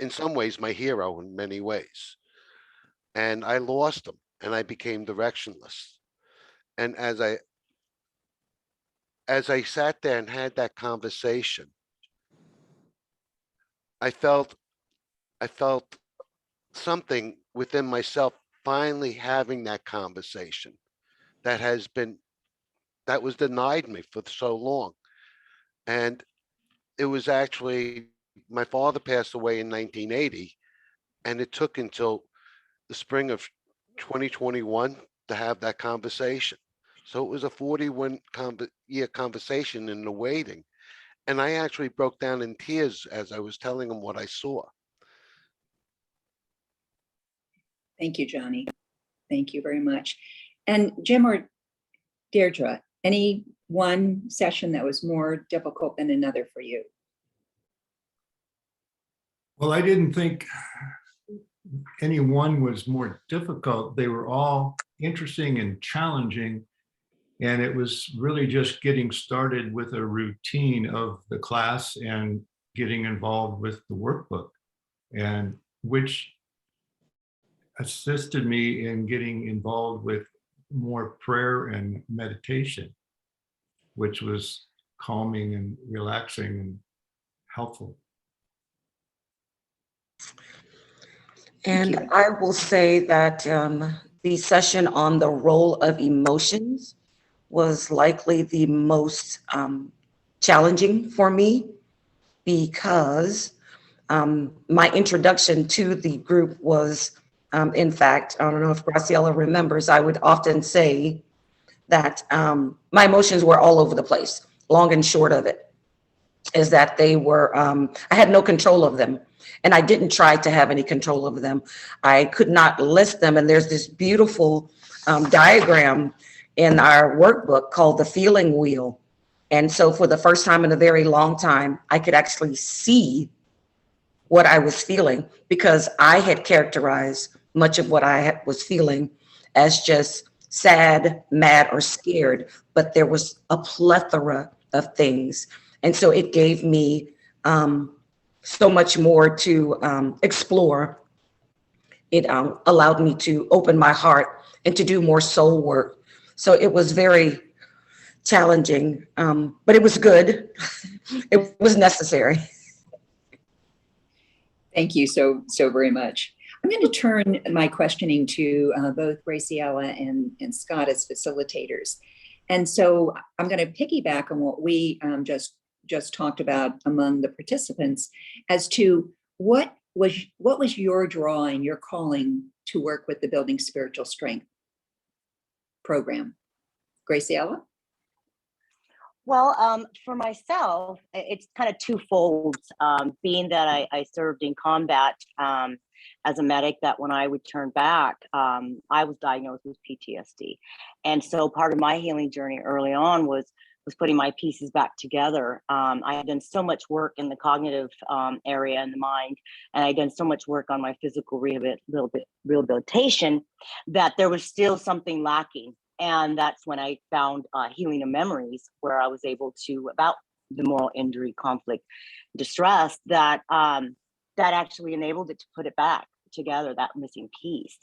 in some ways, my hero in many ways. and I lost them and I became directionless. And as I sat there and had that conversation, I felt something within myself finally having that conversation that was denied me for so long. And it was actually, my father passed away in 1980, and it took until the spring of 2021 to have that conversation. So it was a 41-year conversation in the waiting. And I actually broke down in tears as I was telling him what I saw. Thank you, Johnny. Thank you very much. And Jim or Deirdre, any one session that was more difficult than another for you? Well, I didn't think any one was more difficult. They were all interesting and challenging. And it was really just getting started with a routine of the class and getting involved with the workbook, and which assisted me in getting involved with more prayer and meditation, which was calming and relaxing and helpful. And you. I will say that the session on the role of emotions was likely the most challenging for me, because my introduction to the group was, in fact, I don't know if Graciela remembers, I would often say that my emotions were all over the place. Long and short of it is that they were, I had no control of them. And I didn't try to have any control over them. I could not list them. And there's this beautiful diagram in our workbook called the feeling wheel. And so for the first time in a very long time, I could actually see what I was feeling, because I had characterized much of what I was feeling as just sad, mad, or scared. But there was a plethora of things. And so it gave me so much more to explore. It allowed me to open my heart and to do more soul work. So it was very challenging, but it was good. It was necessary. Thank you so very much. I'm going to turn my questioning to both Graciela and Scott as facilitators. And so I'm going to piggyback on what we just talked about among the participants as to what was your drawing, your calling to work with the Building Spiritual Strength program. Graciela? Well, for myself, it's kind of twofold, being that I served in combat as a medic, that when I returned back, I was diagnosed with PTSD. And so part of my healing journey early on was putting my pieces back together. I had done so much work in the cognitive area in the mind, and I had done so much work on my physical rehabilitation that there was still something lacking. And that's when I found Healing of Memories, where I was able to, about the moral injury, conflict, distress, that actually enabled it to put it back together, that missing piece.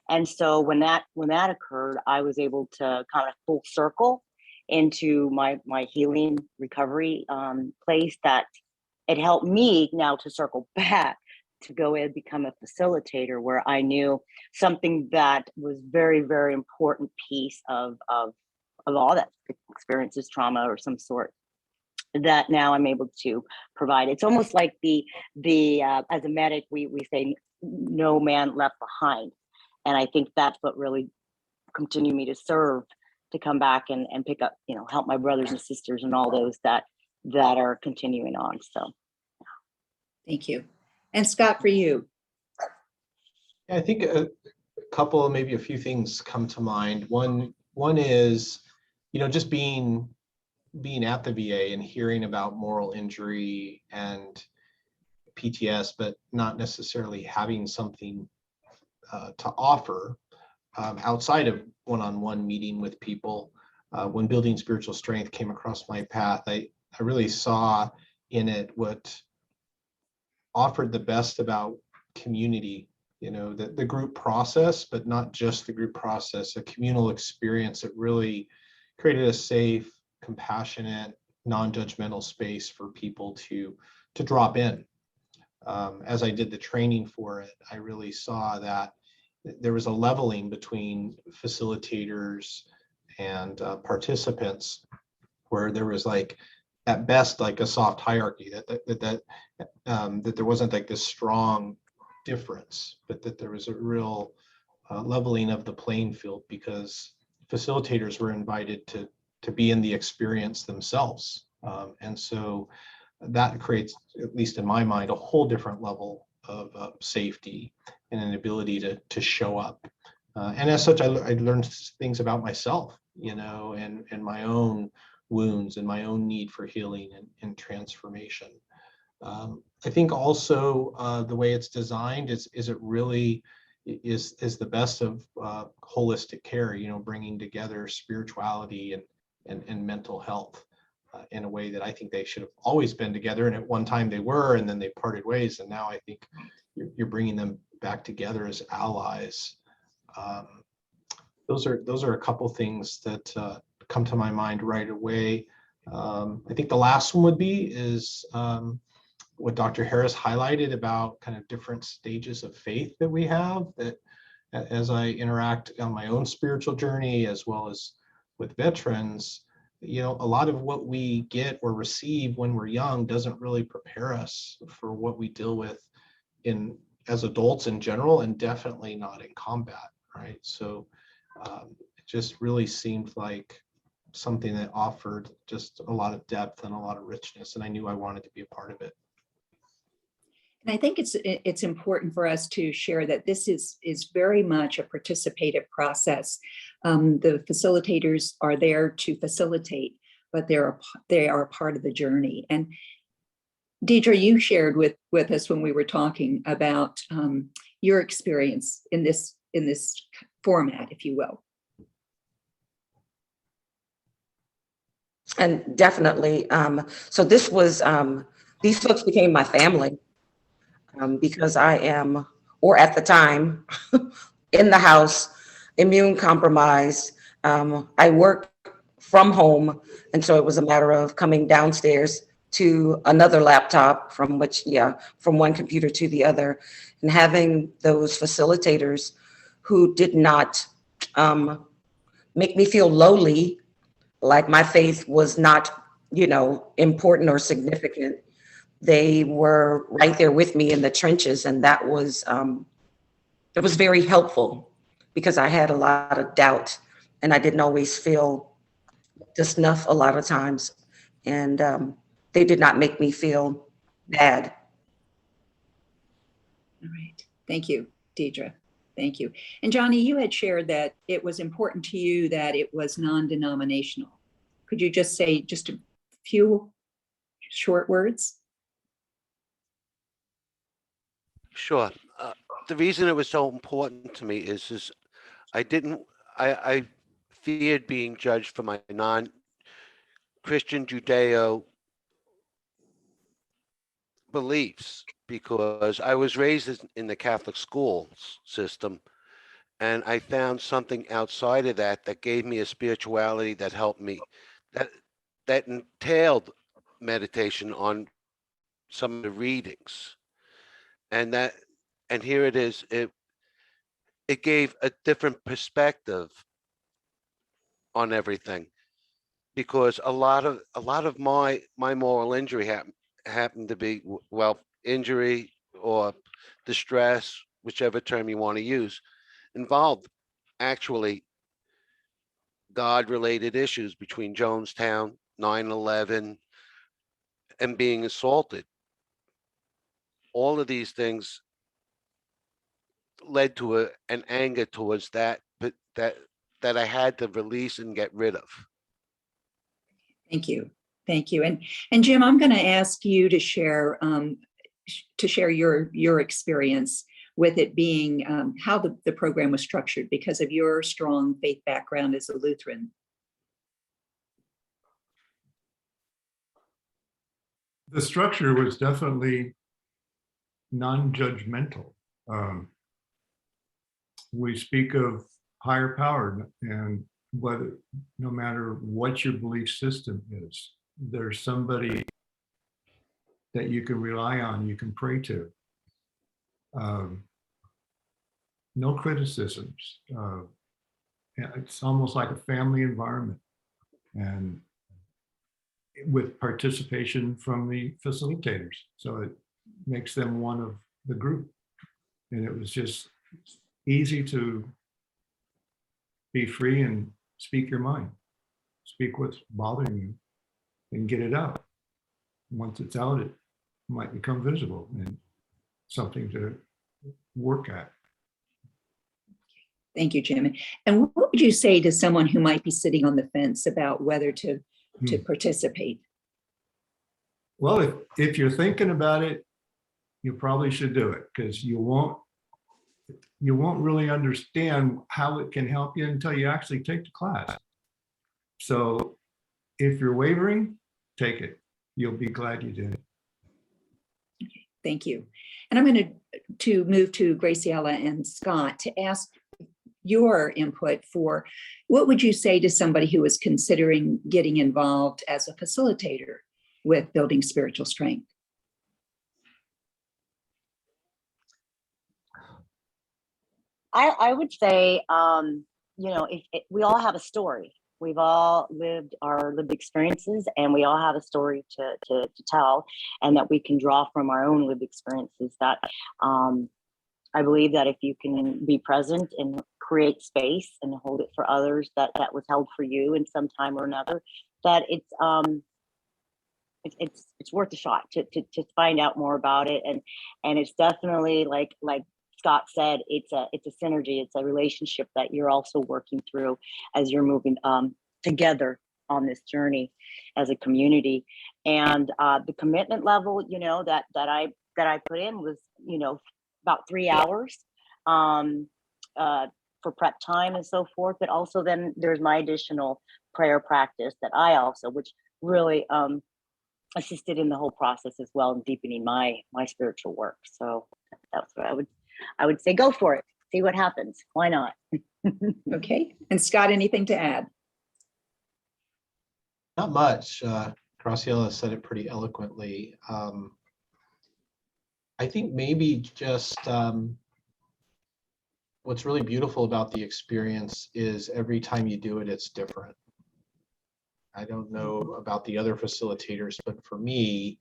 And so when that occurred, I was able to kind of full circle into my healing recovery place, that it helped me now to circle back to go and become a facilitator, where I knew something that was very, very important piece of all that experiences, trauma or some sort, that now I'm able to provide. It's almost like the as a medic, we say no man left behind. And I think that's what really continued me to serve, to come back and pick up, help my brothers and sisters and all those that are continuing on. So Thank you. And Scott, for you. I think a couple, maybe a few things come to mind. One is, just being at the VA and hearing about moral injury and PTS, but not necessarily having something to offer outside of one-on-one meeting with people. When Building Spiritual Strength came across my path, I really saw in it what offered the best about community the group process, but not just the group process, a communal experience that really created a safe, compassionate, non-judgmental space for people to drop in. As I did the training for it, I really saw that there was a leveling between facilitators and participants, where there was like, at best, like a soft hierarchy, that there wasn't like this strong difference, but that there was a real leveling of the playing field, because facilitators were invited to be in the experience themselves. And so that creates, at least in my mind, a whole different level of safety and an ability to show up. And as such, I learned things about myself, and my own wounds and my own need for healing and transformation. I think also the way it's designed is it really is the best of holistic care, bringing together spirituality and mental health in a way that I think they should have always been together. And at one time they were, and then they parted ways. And now I think you're bringing them back together as allies. Those are a couple things that come to my mind right away. I think the last one would be is what Dr. Harris highlighted about kind of different stages of faith that we have, that as I interact on my own spiritual journey, as well as with veterans, a lot of what we get or receive when we're young doesn't really prepare us for what we deal with as adults in general, and definitely not in combat, right? So it just really seemed like something that offered just a lot of depth and a lot of richness, and I knew I wanted to be a part of it. And I think it's important for us to share that this is very much a participative process. The facilitators are there to facilitate, but they are a part of the journey. And Deidre, you shared with us when we were talking about your experience in this format, if you will. And definitely, so this was, these folks became my family. Because I am, or at the time, in the house, immune compromised. I work from home, and so it was a matter of coming downstairs to another laptop from one computer to the other, and having those facilitators who did not make me feel lowly, like my faith was not, important or significant. They were right there with me in the trenches, and that was it was very helpful, because I had a lot of doubt and I didn't always feel just enough a lot of times, and they did not make me feel bad. All right, thank you, Deidre. Thank you. And Johnny, you had shared that it was important to you that it was non-denominational. Could you just say just a few short words? Sure. The reason it was so important to me is I feared being judged for my non-Christian Judeo beliefs, because I was raised in the Catholic school system, and I found something outside of that gave me a spirituality that helped me, that entailed meditation on some of the readings. And here it is. It gave a different perspective on everything, because a lot of my moral injury happened to be, injury or distress, whichever term you want to use, involved actually God-related issues between Jonestown, 9/11, and being assaulted. All of these things led to an anger towards that, but that I had to release and get rid of. Thank you. Thank you. And Jim, I'm going to ask you to share your experience with it being how the program was structured because of your strong faith background as a Lutheran. The structure was definitely non-judgmental. we speak of higher power, and whether, no matter what your belief system is, there's somebody that you can rely on, you can pray to. No criticisms. It's almost like a family environment, and with participation from the facilitators. So it makes them one of the group. And it was just easy to be free and speak your mind, speak what's bothering you and get it out. Once it's out, it might become visible and something to work at. Thank you, Jim. And what would you say to someone who might be sitting on the fence about whether to participate? Well, if you're thinking about it, you probably should do it, because you won't really understand how it can help you until you actually take the class. So if you're wavering, take it. You'll be glad you did. Okay, thank you. And I'm going to move to Graciela and Scott to ask your input for what would you say to somebody who is considering getting involved as a facilitator with building spiritual strength? I would say, we all have a story. We've all lived our lived experiences, and we all have a story to tell, and that we can draw from our own lived experiences. That I believe that if you can be present and create space and hold it for others that was held for you in some time or another, that it's worth a shot to find out more about it. And it's definitely like Scott said, it's a synergy. It's a relationship that you're also working through as you're moving together on this journey as a community. And the commitment level, that I put in was, about 3 hours for prep time and so forth. But also then there's my additional prayer practice that I also, which really assisted in the whole process as well, and deepening my spiritual work. So that's what I would say, go for it. See what happens. Why not? Okay. And Scott, anything to add? Not much. Graciela said it pretty eloquently. I think maybe just what's really beautiful about the experience is every time you do it, it's different. I don't know about the other facilitators, but for me,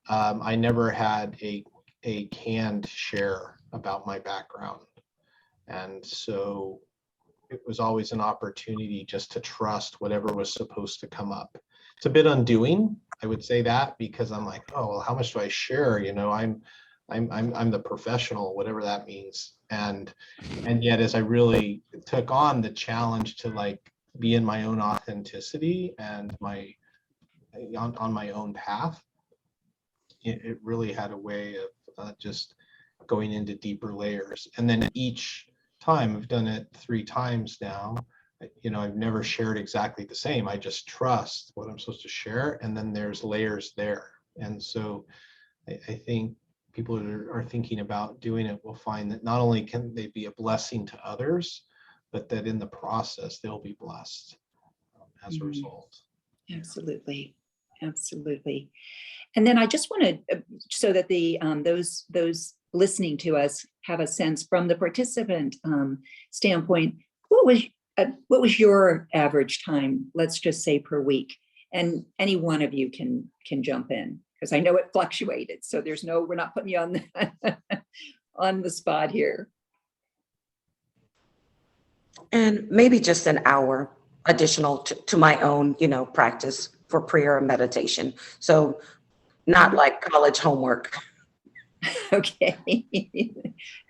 I never had a canned share about my background. And so it was always an opportunity just to trust whatever was supposed to come up. It's a bit undoing, I would say that, because I'm like, oh, well, how much do I share? I'm the professional, whatever that means. And yet, as I really took on the challenge to be in my own authenticity and on my own path, it really had a way of just going into deeper layers. And then each time, I've done it 3 times now, I've never shared exactly the same. I just trust what I'm supposed to share, and then there's layers there. And so I think people that are thinking about doing it will find that not only can they be a blessing to others, but that in the process they'll be blessed as a result. Absolutely. Absolutely. And then I just want to, so that the those listening to us have a sense from the participant standpoint, what was your average time, let's just say, per week? And any one of you can jump in, because I know it fluctuated. So we're not putting you on the spot here. And maybe just an hour additional to my own, practice for prayer and meditation. So not like college homework. Okay.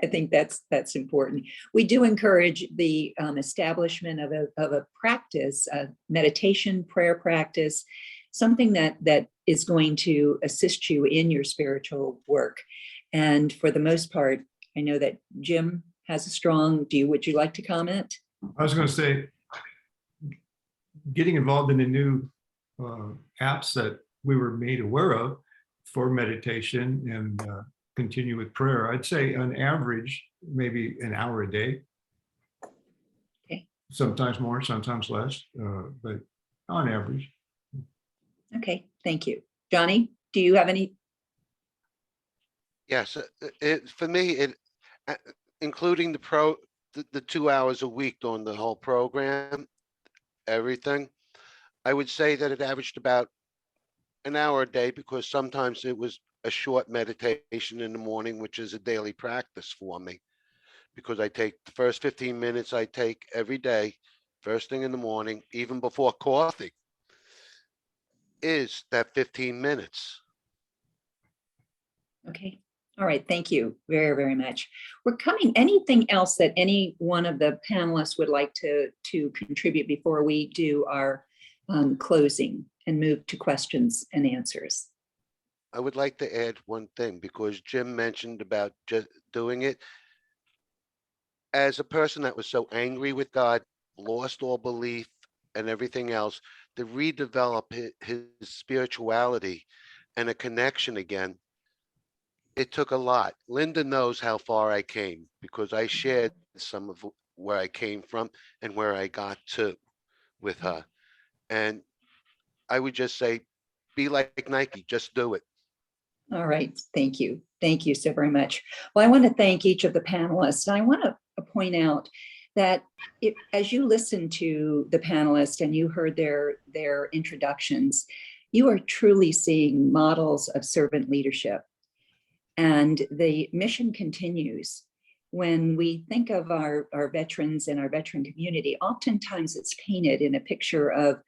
I think that's important. We do encourage the establishment of a practice, a meditation prayer practice, something that is going to assist you in your spiritual work. And for the most part, I know that Jim has a strong, would you like to comment? I was going to say, getting involved in the new apps that we were made aware of for meditation and continue with prayer, I'd say on average, maybe an hour a day. sometimes more, sometimes less, but on average. Okay, thank you. Johnny, do you have any? Yes, for me, uh, including the 2 hours a week on the whole program, everything, I would say that it averaged about an hour a day, because sometimes it was a short meditation in the morning, which is a daily practice for me. Because I take the first 15 minutes I take every day, first thing in the morning, even before coffee, is that 15 minutes. Okay. All right. Thank you very, very much. We're coming. Anything else that any one of the panelists would like to contribute before we do our closing and move to questions and answers? I would like to add one thing, because Jim mentioned about just doing it. As a person that was so angry with God, lost all belief and everything else, to redevelop his spirituality and a connection again, it took a lot. Linda knows how far I came, because I shared some of where I came from and where I got to with her. And I would just say, be like Nike, just do it. All right. Thank you. Thank you so very much. Well, I want to thank each of the panelists. And I want to point out that as you listen to the panelists and you heard their introductions, you are truly seeing models of servant leadership. And the mission continues. When we think of our veterans and our veteran community, oftentimes it's painted in a picture of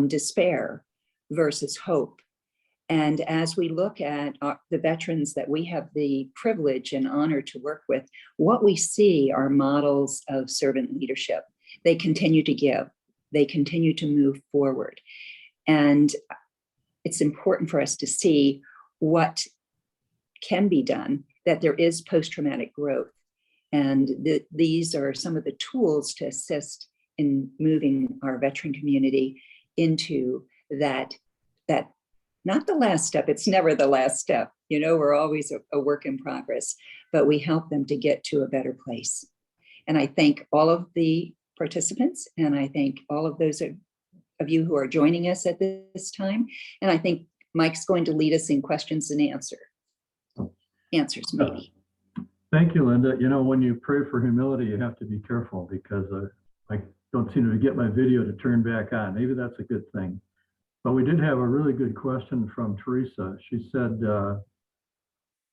despair versus hope. And as we look at the veterans that we have the privilege and honor to work with, what we see are models of servant leadership. They continue to give, they continue to move forward. And it's important for us to see what can be done, that there is post-traumatic growth. And these are some of the tools to assist in moving our veteran community into that not the last step, it's never the last step. You know, we're always a work in progress, but we help them to get to a better place. And I thank all of the participants, and I thank all of those of you who are joining us at this time. And I think Mike's going to lead us in questions and answers maybe. Thank you, Linda. You know, when you pray for humility, you have to be careful, because I don't seem to get my video to turn back on. Maybe that's a good thing. But we did have a really good question from Teresa. She said,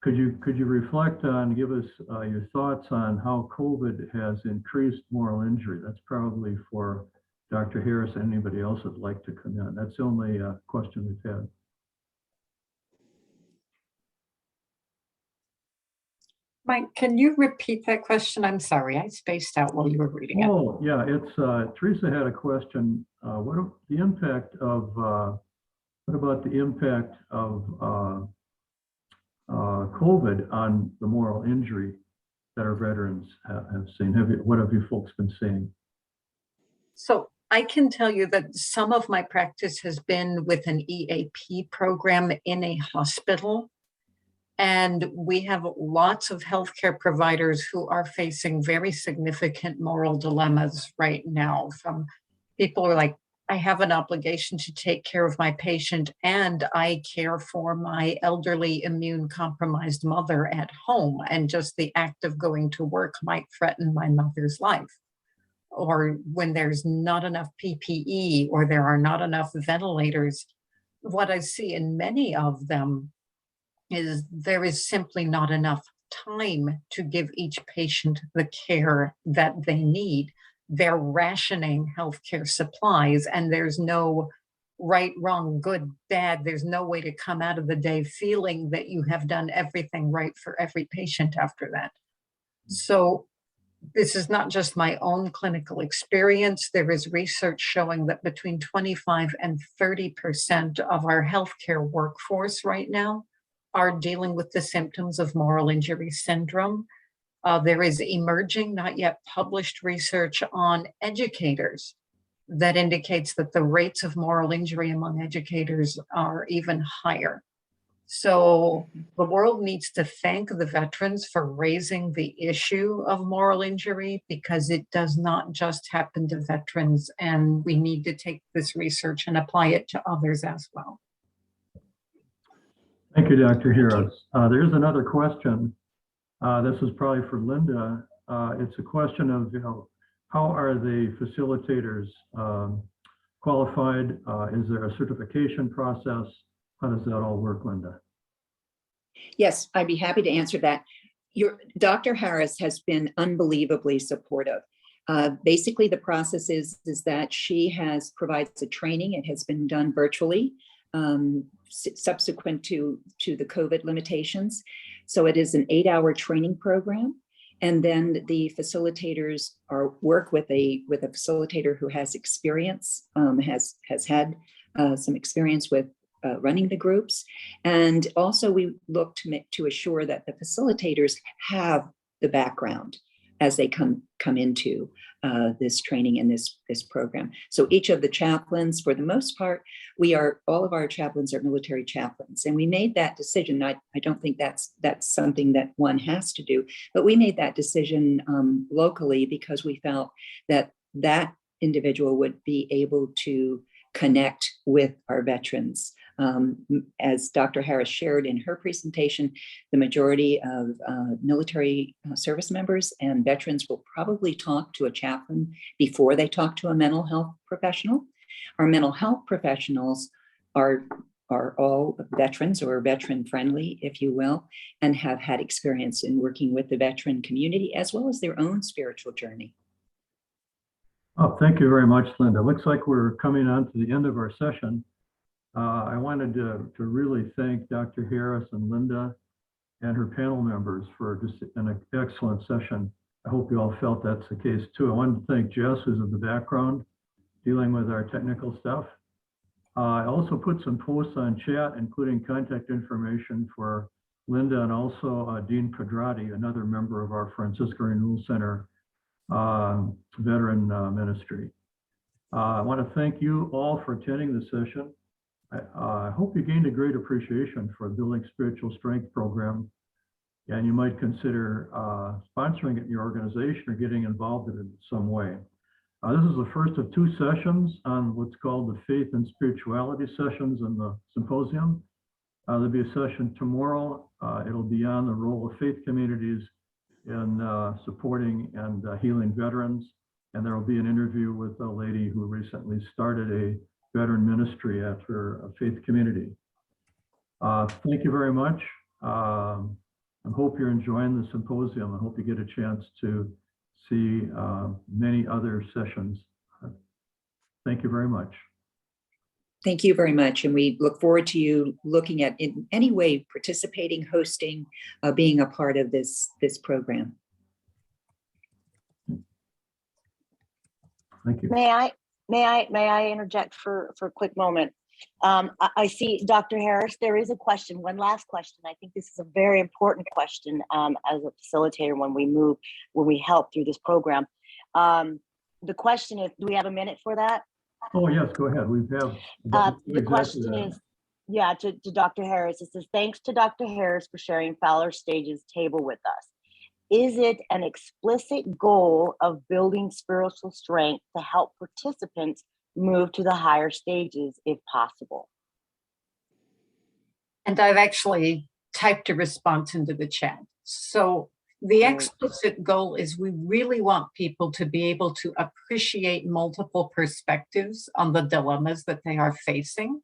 could you reflect on, give us your thoughts on how COVID has increased moral injury? That's probably for Dr. Harris and anybody else that'd like to come in. That's the only question we've had. Mike, can you repeat that question? I'm sorry, I spaced out while you were reading it. Oh, yeah, it's Teresa had a question. What about the impact of COVID on the moral injury that our veterans have seen? What have you folks been seeing? So I can tell you that some of my practice has been with an EAP program in a hospital. And we have lots of healthcare providers who are facing very significant moral dilemmas right now. From people who are like, I have an obligation to take care of my patient, and I care for my elderly, immune compromised mother at home. And just the act of going to work might threaten my mother's life. Or when there's not enough PPE, or there are not enough ventilators, what I see in many of them is there is simply not enough time to give each patient the care that they need. They're rationing healthcare supplies, and there's no right, wrong, good, bad. There's no way to come out of the day feeling that you have done everything right for every patient after that. So this is not just my own clinical experience. There is research showing that between 25 and 30% of our healthcare workforce right now are dealing with the symptoms of moral injury syndrome. There is emerging, not yet published research on educators that indicates that the rates of moral injury among educators are even higher. So the world needs to thank the veterans for raising the issue of moral injury, because it does not just happen to veterans, and we need to take this research and apply it to others as well. Thank you, Dr. Harris. There's another question. This is probably for Linda. It's a question of, how are the facilitators qualified? Is there a certification process? How does that all work, Linda? Yes, I'd be happy to answer that. Dr. Harris has been unbelievably supportive. Basically, the process is that she provides a training. It has been done virtually, subsequent to the COVID limitations. So it is an 8-hour training program. And then the facilitators work with a facilitator who has experience, has had some experience with running the groups. And also we look to assure that the facilitators have the background as they come into this training and this program. So each of the chaplains, for the most part, all of our chaplains are military chaplains, and we made that decision. I don't think that's something that one has to do, but we made that decision locally because we felt that individual would be able to connect with our veterans. As Dr. Harris shared in her presentation, the majority of military service members and veterans will probably talk to a chaplain before they talk to a mental health professional. Our mental health professionals are all veterans or veteran friendly, if you will, and have had experience in working with the veteran community as well as their own spiritual journey. Oh, thank you very much, Linda. Looks like we're coming on to the end of our session. I wanted to really thank Dr. Harris and Linda and her panel members for just an excellent session. I hope you all felt that's the case too. I wanted to thank Jess, who's in the background dealing with our technical stuff. I also put some posts on chat, including contact information for Linda and also Dean Pedrati, another member of our Franciscan Renewal Center veteran ministry. I want to thank you all for attending the session. I hope you gained a great appreciation for the Building Spiritual Strength program, and you might consider sponsoring it in your organization or getting involved in it in some way. This is the first of 2 sessions on what's called the Faith and Spirituality sessions in the symposium. There'll be a session tomorrow. It'll be on the role of faith communities in supporting and healing veterans. And there will be an interview with a lady who recently started a veteran ministry at her faith community. Thank you very much. I hope you're enjoying the symposium. I hope you get a chance to see many other sessions. Thank you very much. Thank you very much. And we look forward to you looking at in any way participating, hosting, being a part of this program. Thank you. May I interject for a quick moment? I see Dr. Harris, there is a question, one last question. I think this is a very important question as a facilitator when we help through this program. The question is, do we have a minute for that? Oh, yes, go ahead. We have. The question is, yeah, to Dr. Harris. It says, thanks to Dr. Harris for sharing Fowler Stage's table with us. Is it an explicit goal of building spiritual strength to help participants move to the higher stages if possible? And I've actually typed a response into the chat. So the explicit goal is we really want people to be able to appreciate multiple perspectives on the dilemmas that they are facing.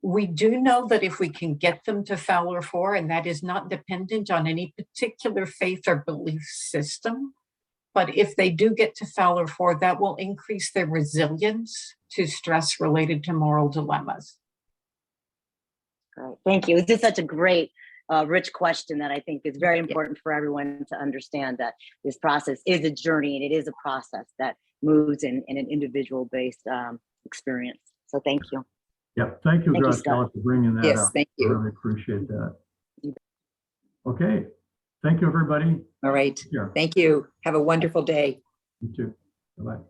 We do know that if we can get them to Fowler 4, and that is not dependent on any particular faith or belief system, but if they do get to Fowler 4, that will increase their resilience to stress related to moral dilemmas. Great, thank you. This is such a great, rich question that I think is very important for everyone to understand, that this process is a journey and it is a process that moves in an individual-based experience. So thank you. Yeah, thank you, Graciela, for bringing that up. Yes, thank you. I really appreciate that. Okay, thank you, everybody. All right. Yeah. Thank you. Have a wonderful day. You too. Bye-bye.